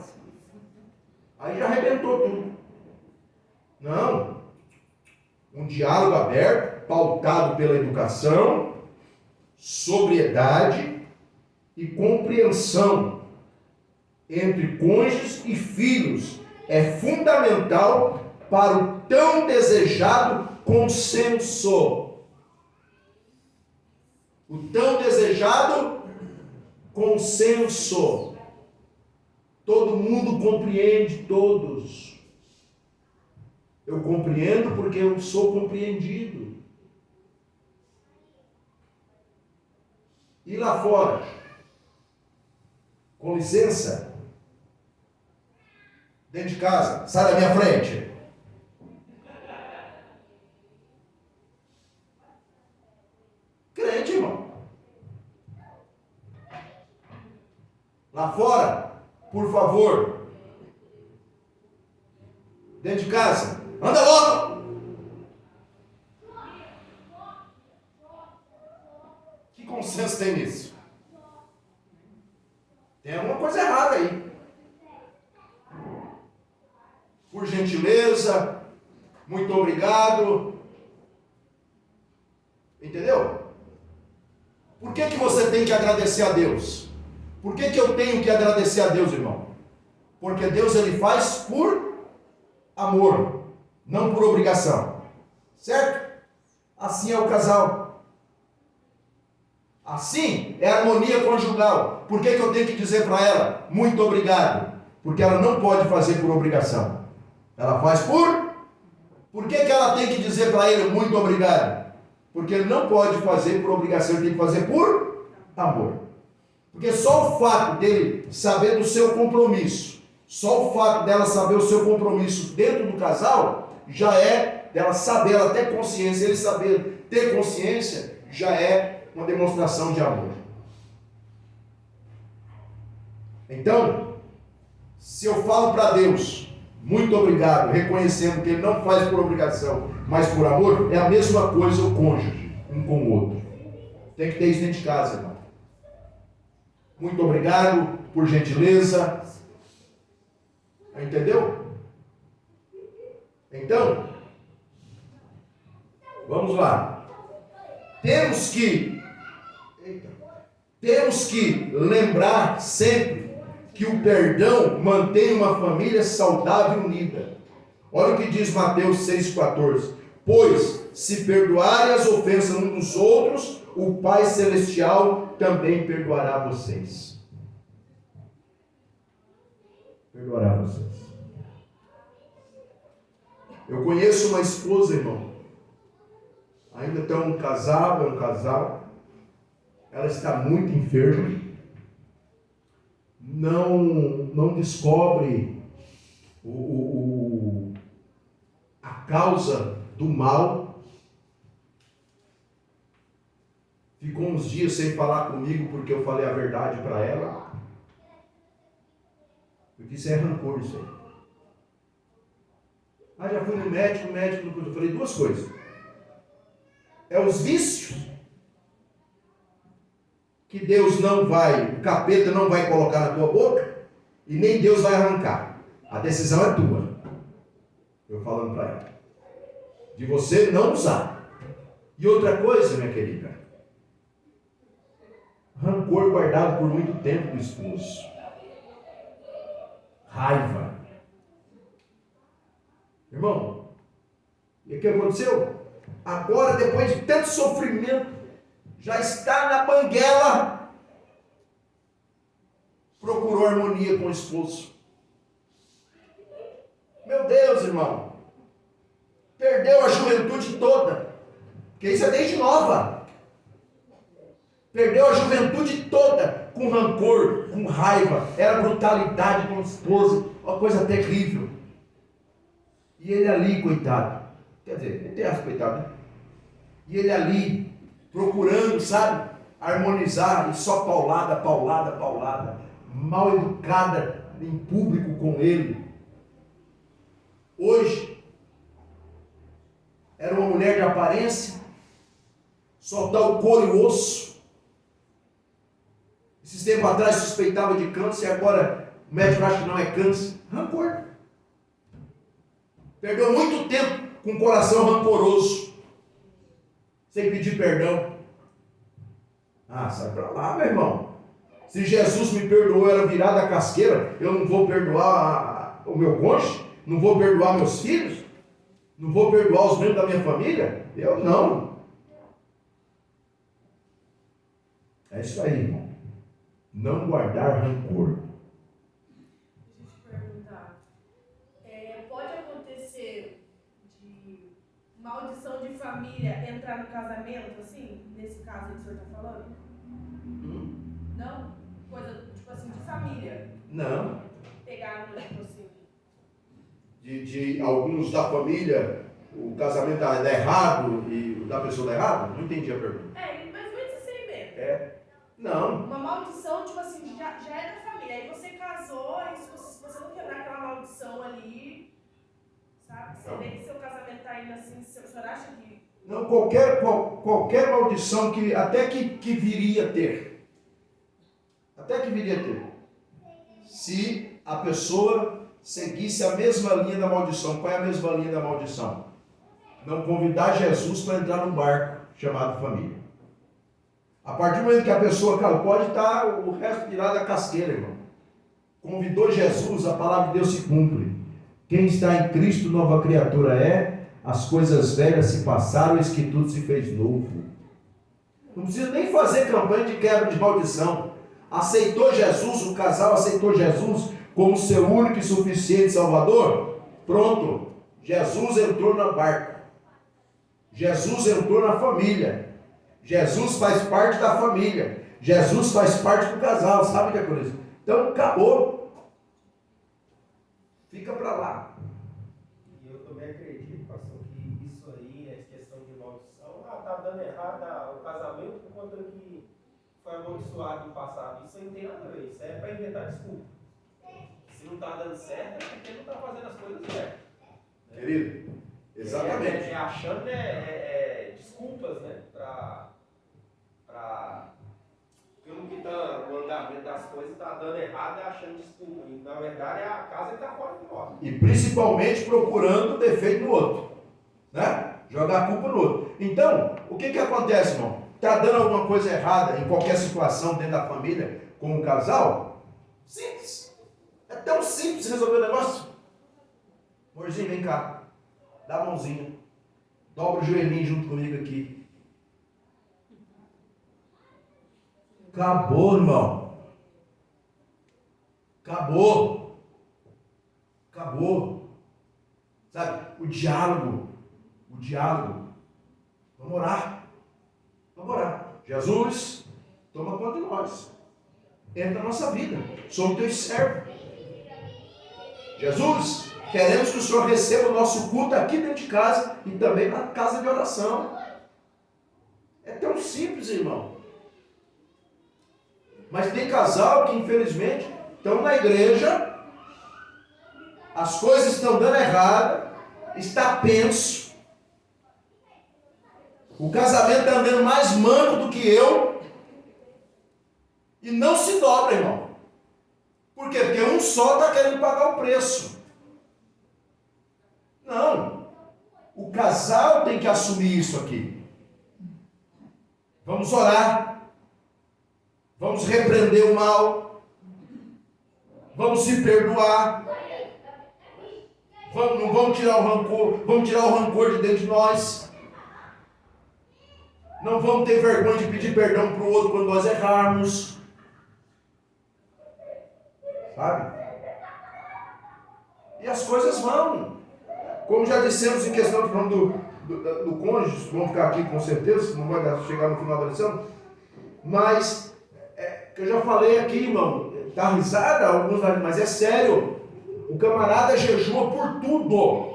Aí já arrebentou tudo. Não. Um diálogo aberto, pautado pela educação, sobriedade e compreensão entre cônjuges e filhos é fundamental para o tão desejado consenso. O tão desejado consenso. Todo mundo compreende todos. Eu compreendo porque eu sou compreendido. E lá fora? Com licença. Dentro de casa. Sai da minha frente. Crente, irmão. Lá fora, por favor. Dentro de casa. Anda logo! Que consenso tem nisso? Tem alguma coisa errada aí. Por gentileza, muito obrigado. Entendeu? Por que você tem que agradecer a Deus? Por que eu tenho que agradecer a Deus, irmão? Porque Deus ele faz por amor, não por obrigação. Certo? Assim é o casal. Assim é a harmonia conjugal. Por que eu tenho que dizer para ela muito obrigado? Porque ela não pode fazer por obrigação. Ela faz por que ela tem que dizer para ele muito obrigado? Porque ele não pode fazer por obrigação, ele tem que fazer por amor. Porque só o fato dele saber do seu compromisso, só o fato dela saber o seu compromisso dentro do casal, já é dela saber, ela ter consciência, ele saber ter consciência, já é uma demonstração de amor. Então, se eu falo para Deus, muito obrigado, reconhecendo que ele não faz por obrigação, mas por amor, é a mesma coisa o cônjuge, um com o outro. Tem que ter isso dentro de casa, irmão. Muito obrigado, por gentileza. Entendeu? Então, vamos lá. Temos que lembrar sempre que o perdão mantém uma família saudável e unida. Olha o que diz Mateus 6,14. Pois, se perdoarem as ofensas uns dos outros, o Pai Celestial também perdoará vocês. Perdoará vocês. Eu conheço uma esposa, irmão. Ainda está um casal. Ela está muito enferma. Não descobre a causa do mal. Ficou uns dias sem falar comigo porque eu falei a verdade para ela. Porque isso é rancor, isso aí. Já fui no médico, eu falei duas coisas. É os vícios que Deus o capeta não vai colocar na tua boca e nem Deus vai arrancar. A decisão é tua. Eu falando para ela. De você não usar. E outra coisa, minha querida. Rancor guardado por muito tempo do esposo. Raiva. Irmão, e o que aconteceu? Agora, depois de tanto sofrimento, já está na banguela. Procurou harmonia com o esposo. Meu Deus, irmão. Perdeu a juventude toda. Porque isso é desde nova. Perdeu a juventude toda com rancor, com raiva. Era brutalidade com o esposo. Uma coisa terrível. E ele ali, coitado. Quer dizer, ele tem as coitado, né? E ele ali, procurando, sabe, harmonizar, e só paulada, paulada, paulada, mal educada em público com ele. Hoje, era uma mulher de aparência, só dá o couro e o osso. Esses tempos atrás suspeitava de câncer, e agora o médico acha que não é câncer. Rancor. Perdeu muito tempo com o coração rancoroso, sem pedir perdão. Ah, sai pra lá, meu irmão. Se Jesus me perdoou, era virada a casqueira, eu não vou perdoar o meu cônjuge? Não vou perdoar meus filhos? Não vou perdoar os membros da minha família? Eu não. É isso aí, irmão. Não guardar rancor. Deixa eu te perguntar. Pode acontecer de maldição de família entrar no casamento, assim? Nesse caso que o senhor está falando? Não? Coisa, tipo assim, de família. Não. Pegar no, tipo assim. De alguns da família, o casamento dá errado e o da pessoa dá errado? Não entendi a pergunta. Mas muito isso aí mesmo. Não. Uma maldição, tipo assim, já é da família. Aí você casou, e se você não quebrar aquela maldição ali, sabe? Você vê que seu casamento tá indo assim, o senhor acha que... Não, qualquer maldição que até que viria a ter. Até que viria a ter. Se a pessoa seguisse a mesma linha da maldição. Qual é a mesma linha da maldição? Não convidar Jesus para entrar no barco chamado família. A partir do momento que a pessoa, cara, pode estar o resto virado da casqueira, irmão. Convidou Jesus, a palavra de Deus se cumpre. Quem está em Cristo, nova criatura é. As coisas velhas se passaram, eis que tudo se fez novo. Não precisa nem fazer campanha de quebra de maldição. Aceitou Jesus, o casal aceitou Jesus como seu único e suficiente Salvador? Pronto. Jesus entrou na barca. Jesus entrou na família. Jesus faz parte da família. Jesus faz parte do casal. Sabe o que é por isso? Então, acabou. Fica para lá. E eu também acredito, pastor, que isso aí é questão de maldição. Tá dando errado o casamento por conta que foi amaldiçoado no passado. Isso aí não tem nada a ver. Isso é para inventar desculpa. Se não está dando certo, é porque não está fazendo as coisas certas. Né? Querido, exatamente. Achando desculpas, né? Pelo que está o andamento das coisas, está dando errado e achando desculpa. E, na verdade, a casa está fora de ordem. E principalmente procurando defeito no outro. Né? Jogar a culpa no outro. Então, o que acontece, irmão? Está dando alguma coisa errada em qualquer situação dentro da família, com um casal? Simples. É tão simples resolver o negócio. Amorzinho, vem cá. Dá a mãozinha. Dobra o joelhinho junto comigo aqui. Acabou, irmão. Acabou. Acabou. Sabe? O diálogo. Vamos orar. Vamos orar. Jesus, toma conta de nós. Entra na nossa vida. Somos teus servos. Jesus, queremos que o Senhor receba o nosso culto aqui dentro de casa e também na casa de oração. É tão simples, irmão. Mas tem casal que, infelizmente, estão na igreja, as coisas estão dando errado, está penso, o casamento está andando mais manco do que eu, e não se dobra, irmão. Por quê? Porque um só está querendo pagar o preço. Não. O casal tem que assumir isso aqui. Vamos orar. Vamos repreender o mal. Vamos se perdoar. Não vamos tirar o rancor. Vamos tirar o rancor de dentro de nós. Não vamos ter vergonha de pedir perdão para o outro quando nós errarmos. Sabe? E as coisas vão. Como já dissemos em questão do cônjuge, vamos ficar aqui com certeza, não vai chegar no final da lição, mas que eu já falei aqui, irmão, dá risada, alguns, mas é sério. O camarada jejua por tudo.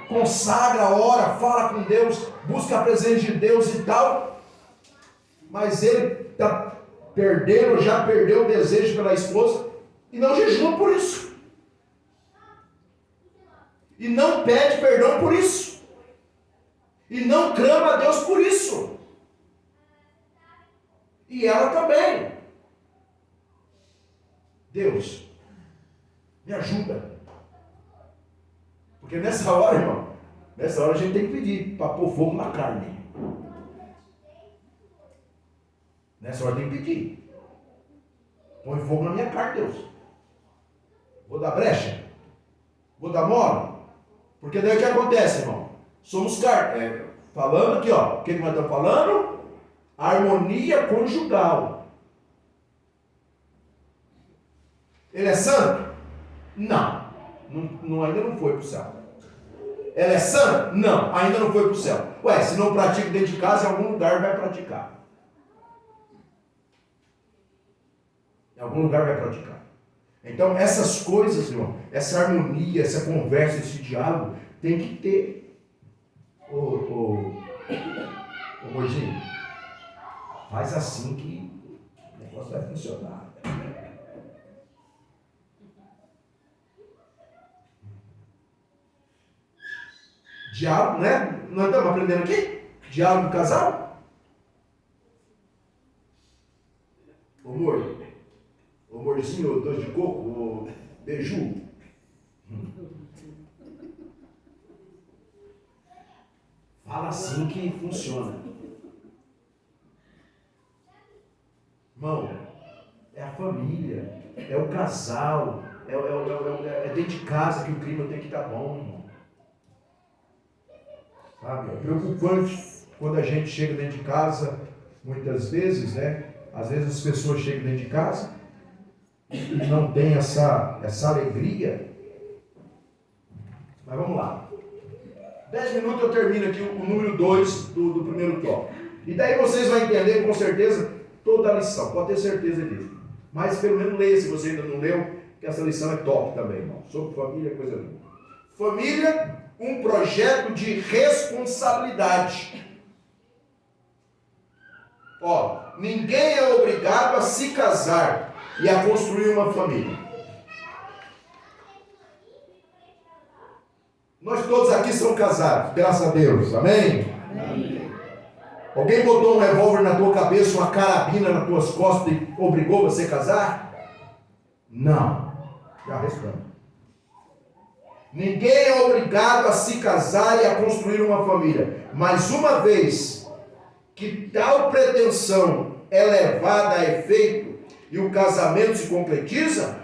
consagra, ora, fala com Deus, busca a presença de Deus e tal, mas ele está perdendo, já perdeu o desejo pela esposa e não jejua por isso. E não pede perdão por isso. E não clama a Deus por isso. E ela também. Deus, me ajuda. Porque nessa hora, irmão, nessa hora a gente tem que pedir para pôr fogo na carne. Nessa hora tem que pedir. Põe fogo na minha carne, Deus. Vou dar brecha? Vou dar mola? Porque daí o que acontece, irmão? Somos carne. Falando aqui, ó. O que nós estamos falando? Harmonia conjugal. Ele é santo? Não. Ainda não foi para o céu. Ela é santa? Não, ainda não foi para o céu. Ué, se não pratica dentro de casa, em algum lugar vai praticar. Em algum lugar vai praticar. Então, essas coisas, irmão, essa harmonia, essa conversa, esse diálogo, tem que ter. Ô Moizinho, faz assim que o negócio vai funcionar. Diálogo, né? Nós estamos aprendendo aqui? Diálogo do casal? Amorzinho, dois de coco, beiju. Fala assim que funciona. Irmão, é a família, é o casal, é dentro de casa que o clima tem que estar bom, irmão. Sabe? É preocupante quando a gente chega dentro de casa, muitas vezes, né? Às vezes as pessoas chegam dentro de casa e não tem essa alegria. Mas vamos lá. 10 minutos eu termino aqui o número 2 do primeiro tópico. E daí vocês vão entender com certeza toda a lição, pode ter certeza disso. Mas pelo menos leia, se você ainda não leu, que essa lição é top também, irmão. Sobre família, coisa linda. Família, um projeto de responsabilidade. Ó, ninguém é obrigado a se casar e a construir uma família. Nós todos aqui somos casados, graças a Deus, amém? Amém. Alguém botou um revólver na tua cabeça, uma carabina nas tuas costas e obrigou você a casar? Não. Já respondo. Ninguém é obrigado a se casar e a construir uma família. Mas uma vez que tal pretensão é levada a efeito e o casamento se concretiza,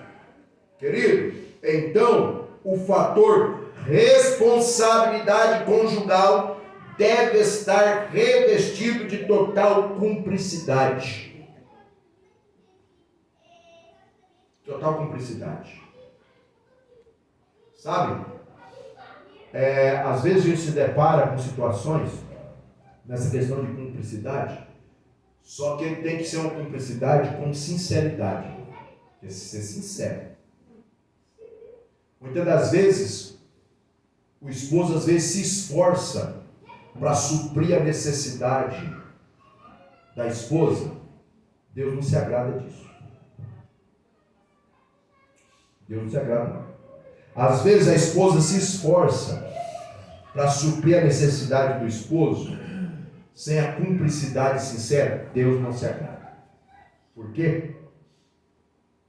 querido, então o fator responsabilidade conjugal deve estar revestido de total cumplicidade. Total cumplicidade. Sabe? Às vezes a gente se depara com situações nessa questão de cumplicidade, só que tem que ser uma cumplicidade com sinceridade. Tem que ser sincero. Muitas das vezes, o esposo às vezes se esforça para suprir a necessidade da esposa. Deus não se agrada disso. Deus não se agrada, não. Às vezes a esposa se esforça para suprir a necessidade do esposo sem a cumplicidade sincera. Deus não se agrada. Por quê?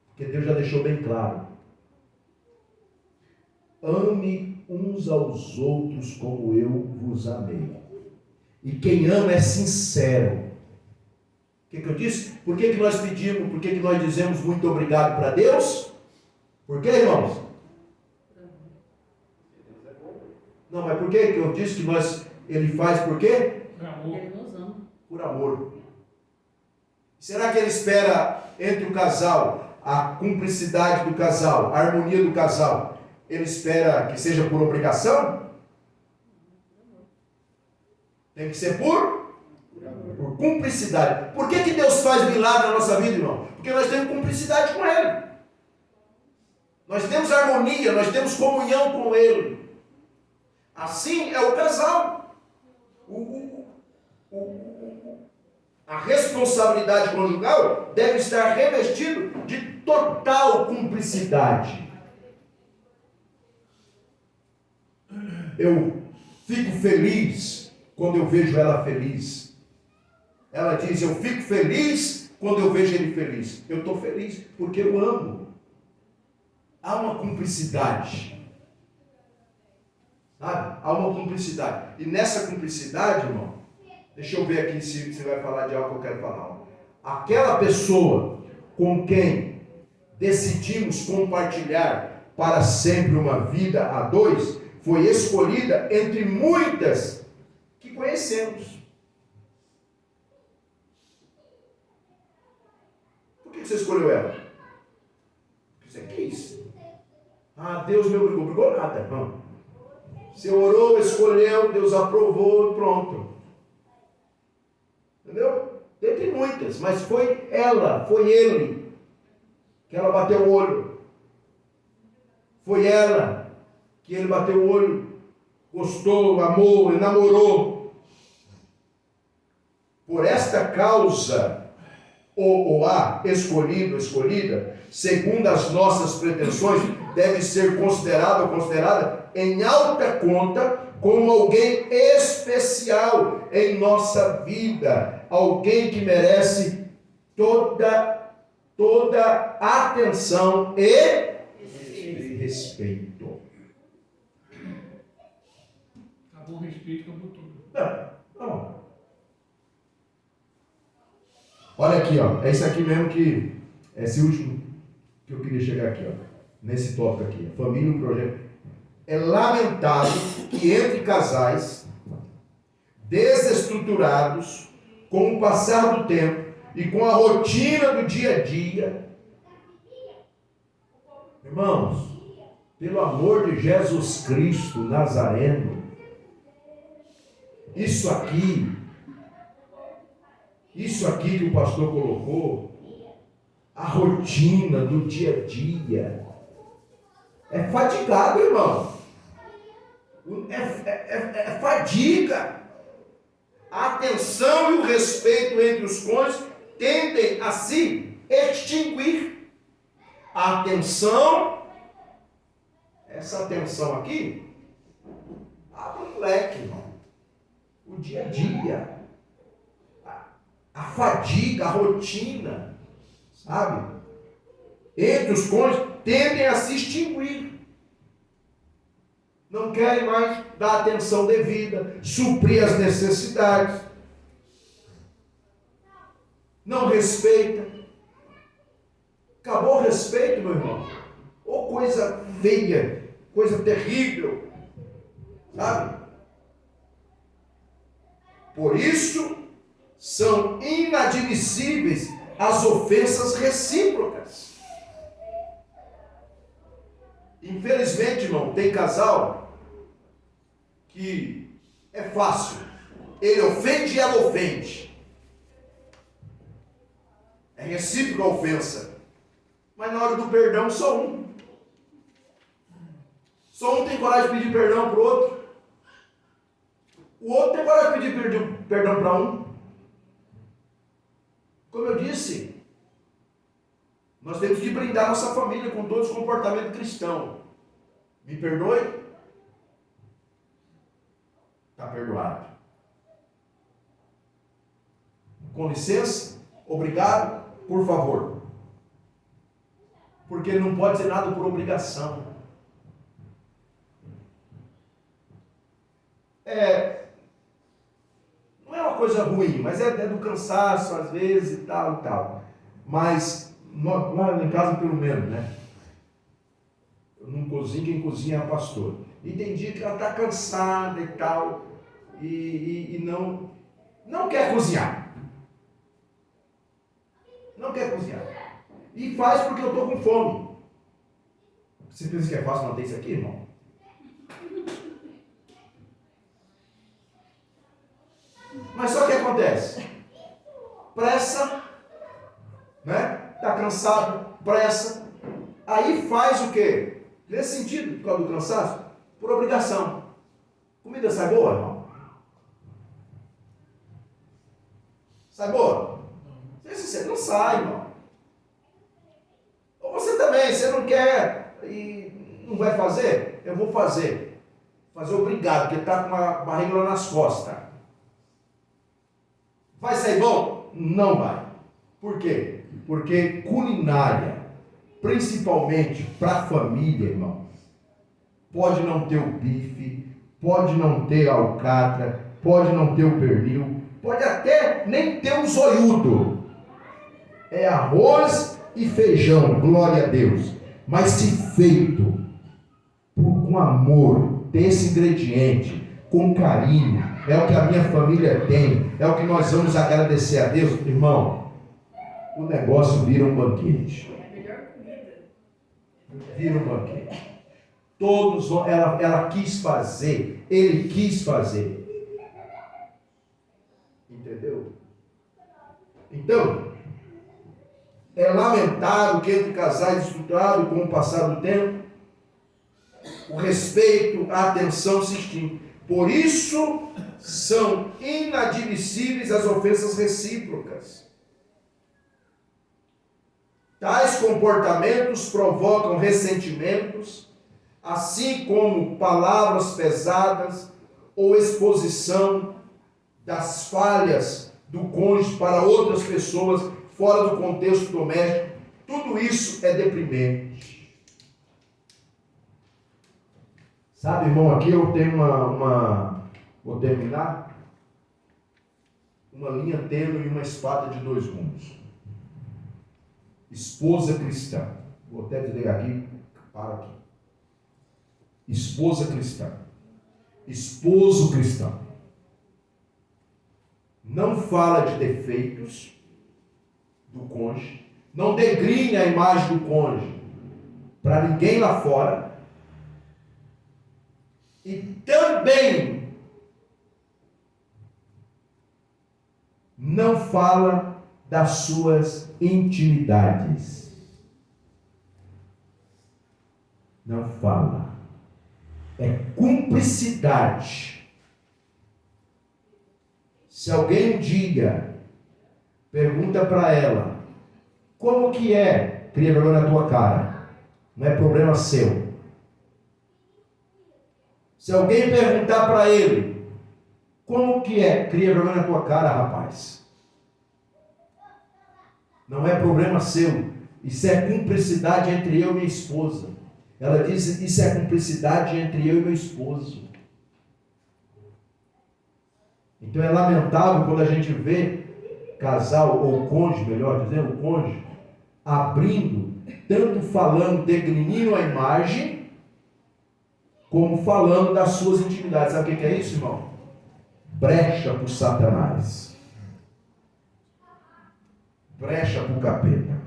Porque Deus já deixou bem claro. Ame uns aos outros como eu vos amei. E quem ama é sincero. O que eu disse? Por que nós pedimos, por que nós dizemos muito obrigado para Deus? Por quê, irmãos? Não, mas por que eu disse que Ele faz por quê? Por amor. Ele nos ama. Por amor. Será que Ele espera entre o casal, a cumplicidade do casal, a harmonia do casal, Ele espera que seja por obrigação? Tem que ser por cumplicidade. Por que Deus faz milagre na nossa vida, irmão? Porque nós temos cumplicidade com Ele. Nós temos harmonia, nós temos comunhão com Ele. Assim é o casal. A responsabilidade conjugal deve estar revestido de total cumplicidade. Eu fico feliz quando eu vejo ela feliz. Ela diz, eu fico feliz quando eu vejo ele feliz. Eu estou feliz porque eu amo. Há uma cumplicidade. Sabe? Há uma cumplicidade. E nessa cumplicidade, irmão, deixa eu ver aqui se você vai falar de algo que eu quero falar. Aquela pessoa com quem decidimos compartilhar para sempre uma vida a dois, foi escolhida entre muitas que conhecemos. Por que você escolheu ela? Porque você quis. Ah, Deus me obrigou. Obrigou nada, não. Você orou, escolheu, Deus aprovou e pronto. Entendeu? Dentre muitas, mas foi ela, foi ele, que ela bateu o olho. Foi ela que ele bateu o olho, gostou, amou, namorou. Por esta causa, ou a escolhido, escolhida, segundo as nossas pretensões, deve ser considerado ou considerada em alta conta como alguém especial em nossa vida, alguém que merece toda atenção e respeito. Acabou o respeito, acabou tudo. Não. Olha aqui, ó. É isso aqui mesmo que... Esse último que eu queria chegar aqui, ó. Nesse tópico aqui. Família e um projeto. É lamentável que entre casais desestruturados, com o passar do tempo e com a rotina do dia a dia, irmãos, pelo amor de Jesus Cristo Nazareno, isso aqui que o pastor colocou, a rotina do dia a dia, é fatigado, irmão. É fadiga. A atenção e o respeito entre os cônjuges tendem a se extinguir. A atenção, essa atenção aqui, abre um leque, irmão. O dia a dia, a fadiga, a rotina, sabe? Entre os cônjuges tendem a se extinguir. Não querem mais dar atenção devida, suprir as necessidades. Não respeita. Acabou o respeito, meu irmão. Ou coisa feia, coisa terrível. Sabe? Por isso, são inadmissíveis as ofensas recíprocas. Infelizmente, irmão, tem casal que é fácil. Ele ofende e ela ofende. É recíproca a ofensa. Mas na hora do perdão, só um. Só um tem coragem de pedir perdão para o outro. O outro tem coragem de pedir perdão para um. Como eu disse, nós temos que brindar nossa família com todos os comportamentos cristãos. Me perdoe? Está perdoado. Com licença? Obrigado? Por favor. Porque ele não pode ser nada por obrigação. Não é uma coisa ruim, mas é do cansaço às vezes e tal. Mas lá em casa pelo menos, né? Eu não cozinho, quem cozinha é a pastora. E tem dia que ela está cansada e tal, e não quer cozinhar. Não quer cozinhar. E faz porque eu estou com fome. Você pensa que é fácil manter isso aqui, irmão? Mas só que acontece? Pressa, né? Está cansado, pressa. Aí faz o quê? Nesse sentido, por causa do cansaço, por obrigação. Comida sai boa, irmão? Sai boa? Você não sai, irmão. Ou você também, você não quer e não vai fazer? Eu vou fazer. Fazer obrigado, porque ele está com uma barriga lá nas costas. Vai sair bom? Não vai. Por quê? Porque culinária, principalmente para a família, irmão, pode não ter o bife, pode não ter a alcatra, pode não ter o pernil, pode até nem ter o zoiudo. É arroz e feijão, glória a Deus. Mas se feito com amor, desse ingrediente, com carinho, é o que a minha família tem, é o que nós vamos agradecer a Deus, irmão, o negócio vira um banquete. É a melhor comida. Vira um banquete. Todos, ela quis fazer, ele quis fazer. Entendeu? Então, é lamentável que entre casais estruturados com o passar do tempo, o respeito, a atenção se extingue. Por isso, são inadmissíveis as ofensas recíprocas. Tais comportamentos provocam ressentimentos, assim como palavras pesadas ou exposição das falhas do cônjuge para outras pessoas fora do contexto doméstico. Tudo isso é deprimente. Sabe, irmão, aqui eu tenho vou terminar, uma linha tênue e uma espada de dois gumes. Esposa cristã. Vou até desligar aqui, para aqui. Esposa cristã. Esposo cristão. Não fala de defeitos do cônjuge, não degrine a imagem do cônjuge para ninguém lá fora, e também não fala das suas intimidades. Não fala. É cumplicidade. Se alguém um dia pergunta para ela, como que é? Cria vergonha na tua cara. Não é problema seu. Se alguém perguntar para ele, como que é? Cria vergonha na tua cara, rapaz. Não é problema seu. Isso é cumplicidade entre eu e minha esposa. Ela diz, isso é cumplicidade entre eu e meu esposo. Então é lamentável quando a gente vê casal, ou cônjuge, melhor dizendo, o cônjuge, abrindo, tanto falando, degrinindo a imagem, como falando das suas intimidades. Sabe o que é isso, irmão? Brecha para o Satanás. Brecha para o capeta.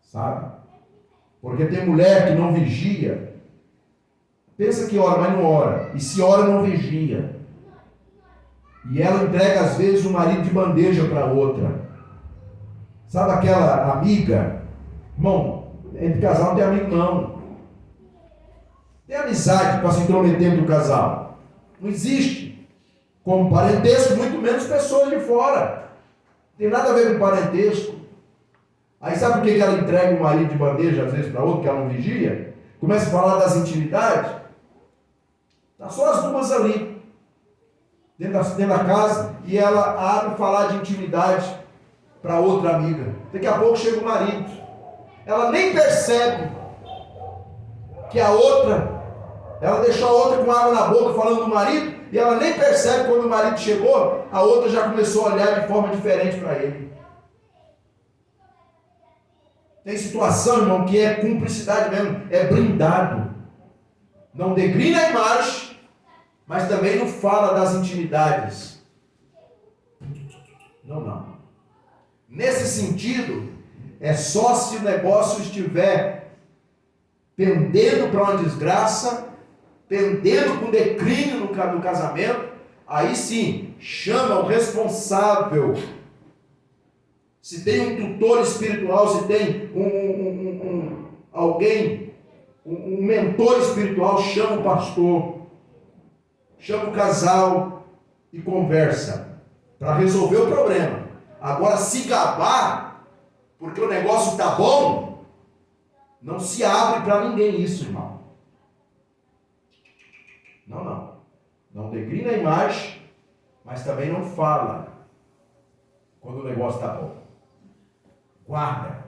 Sabe? Porque tem mulher que não vigia. Pensa que ora, mas não ora. E se ora, não vigia. E ela entrega, às vezes, o marido de bandeja para outra. Sabe aquela amiga? Irmão, entre casal não tem amigo, não. Tem amizade para se intrometer no casal. Não existe. Como parentesco, muito menos pessoas de fora. Não tem nada a ver com parentesco. Aí sabe por que ela entrega o marido de bandeja, às vezes, para outro, que ela não vigia? Começa a falar das intimidades. Está só as duas ali, dentro da casa, e ela abre falar de intimidade para outra amiga. Daqui a pouco chega o marido. Ela nem percebe que a outra, ela deixou a outra com água na boca falando do marido, e ela nem percebe quando o marido chegou, a outra já começou a olhar de forma diferente para ele. Tem situação, irmão, que é cumplicidade mesmo, é brindado. Não degrina a imagem, mas também não fala das intimidades. Não. Nesse sentido, é só se o negócio estiver pendendo para uma desgraça, pendendo para um declínio no casamento, aí sim, chama o responsável. Se tem um tutor espiritual, se tem alguém um mentor espiritual, chama o pastor, chama o casal e conversa para resolver o problema. Agora, se gabar, porque o negócio está bom, não se abre para ninguém isso, irmão. Não. Não declina a imagem, mas também não fala quando o negócio está bom. Guarda.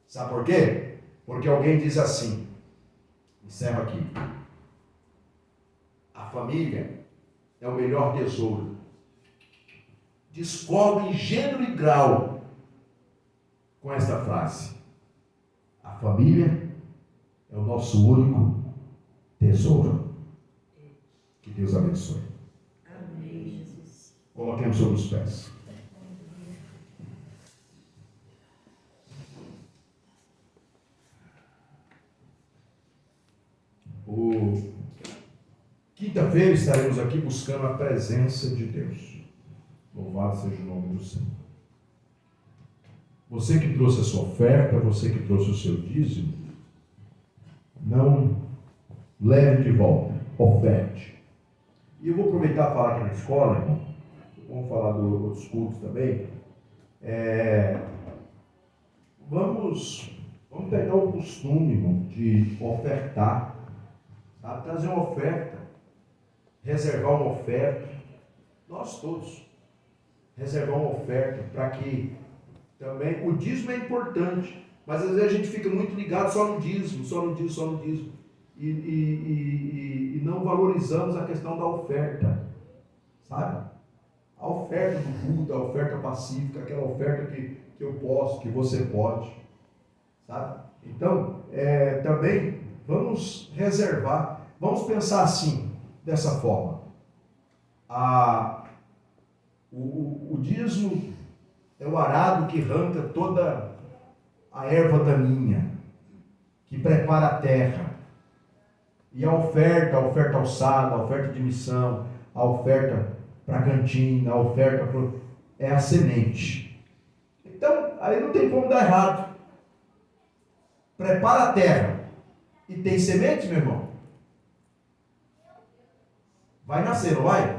Sabe por quê? Porque alguém diz assim, encerro aqui, a família é o melhor tesouro. Discordo em gênero e grau com esta frase. A família é o nosso único tesouro. Que Deus abençoe. Amém, Jesus. Coloquemos sobre os pés. Quinta-feira estaremos aqui buscando a presença de Deus. Louvado seja o nome do Senhor. Você que trouxe a sua oferta, você que trouxe o seu dízimo, não leve de volta, oferte. E eu vou aproveitar e falar aqui na escola, irmão. Vamos falar dos outros cultos também. Vamos pegar o costume, irmão, de ofertar. Sabe? Trazer uma oferta. Reservar uma oferta. Nós todos. Reservar uma oferta para que também... O dízimo é importante, mas às vezes a gente fica muito ligado só no dízimo. E não valorizamos a questão da oferta, sabe? A oferta do culto, a oferta pacífica, aquela oferta que eu posso, que você pode, sabe? Então, também vamos reservar, vamos pensar assim, dessa forma. O dízimo é o arado que arranca toda a erva daninha, que prepara a terra. E a oferta alçada, a oferta de missão, a oferta para a cantina, a oferta é a semente. Então, aí não tem como dar errado. Prepara a terra e tem semente, meu irmão? Vai nascer, não vai?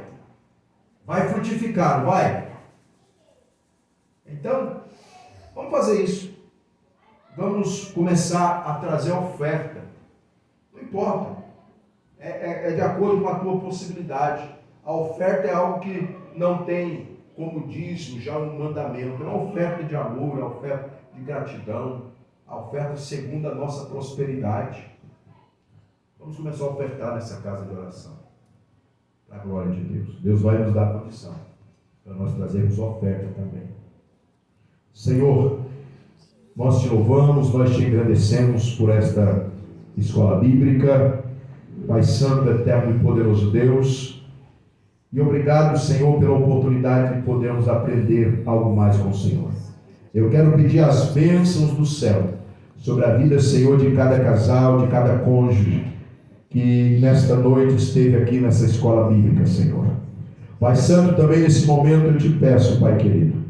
Vai frutificar, não vai? Então, vamos fazer isso. Vamos começar a trazer a oferta. Não importa. É de acordo com a tua possibilidade. A oferta é algo que não tem, como dízimo, já um mandamento. É uma oferta de amor, é uma oferta de gratidão, a oferta segundo a nossa prosperidade. Vamos começar a ofertar nessa casa de oração. Para a glória de Deus. Deus vai nos dar condição para nós trazermos oferta também. Senhor, nós te louvamos, nós te agradecemos por esta escola bíblica. Pai Santo, eterno e poderoso Deus, e obrigado, Senhor, pela oportunidade de podermos aprender algo mais com o Senhor. Eu quero pedir as bênçãos do céu sobre a vida, Senhor, de cada casal, de cada cônjuge que nesta noite esteve aqui nessa escola bíblica, Senhor. Pai Santo, também nesse momento eu te peço, Pai querido,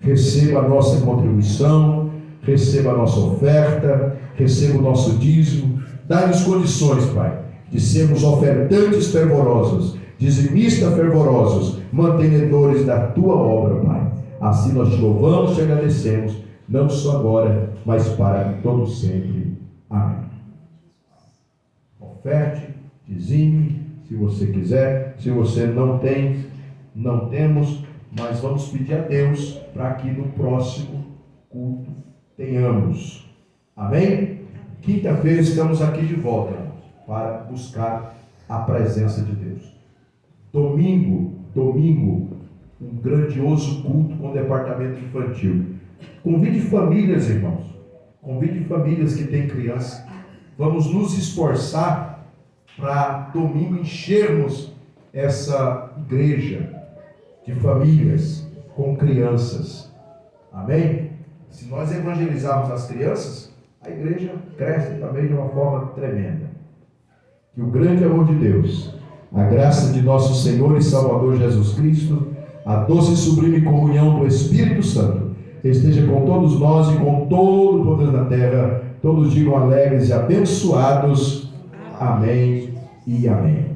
receba a nossa contribuição, receba a nossa oferta, receba o nosso dízimo, dá-nos condições, Pai, de sermos ofertantes fervorosos, dizimistas fervorosos, mantenedores da tua obra, Pai. Assim nós te louvamos e te agradecemos, não só agora, mas para todo sempre. Amém. Oferte, dizime, se você quiser. Se você não tem, não temos, mas vamos pedir a Deus para que no próximo culto tenhamos. Amém? Quinta-feira estamos aqui de volta, irmãos, para buscar a presença de Deus. Domingo, um grandioso culto com o departamento infantil. Convide famílias, irmãos. Convide famílias que têm criança. Vamos nos esforçar para domingo enchermos essa igreja de famílias com crianças. Amém? Se nós evangelizarmos as crianças, a igreja cresce também de uma forma tremenda. Que o grande amor de Deus, a graça de nosso Senhor e Salvador Jesus Cristo, a doce e sublime comunhão do Espírito Santo, esteja com todos nós e com todo o poder da terra, Todos digam alegres e abençoados. Amém e amém.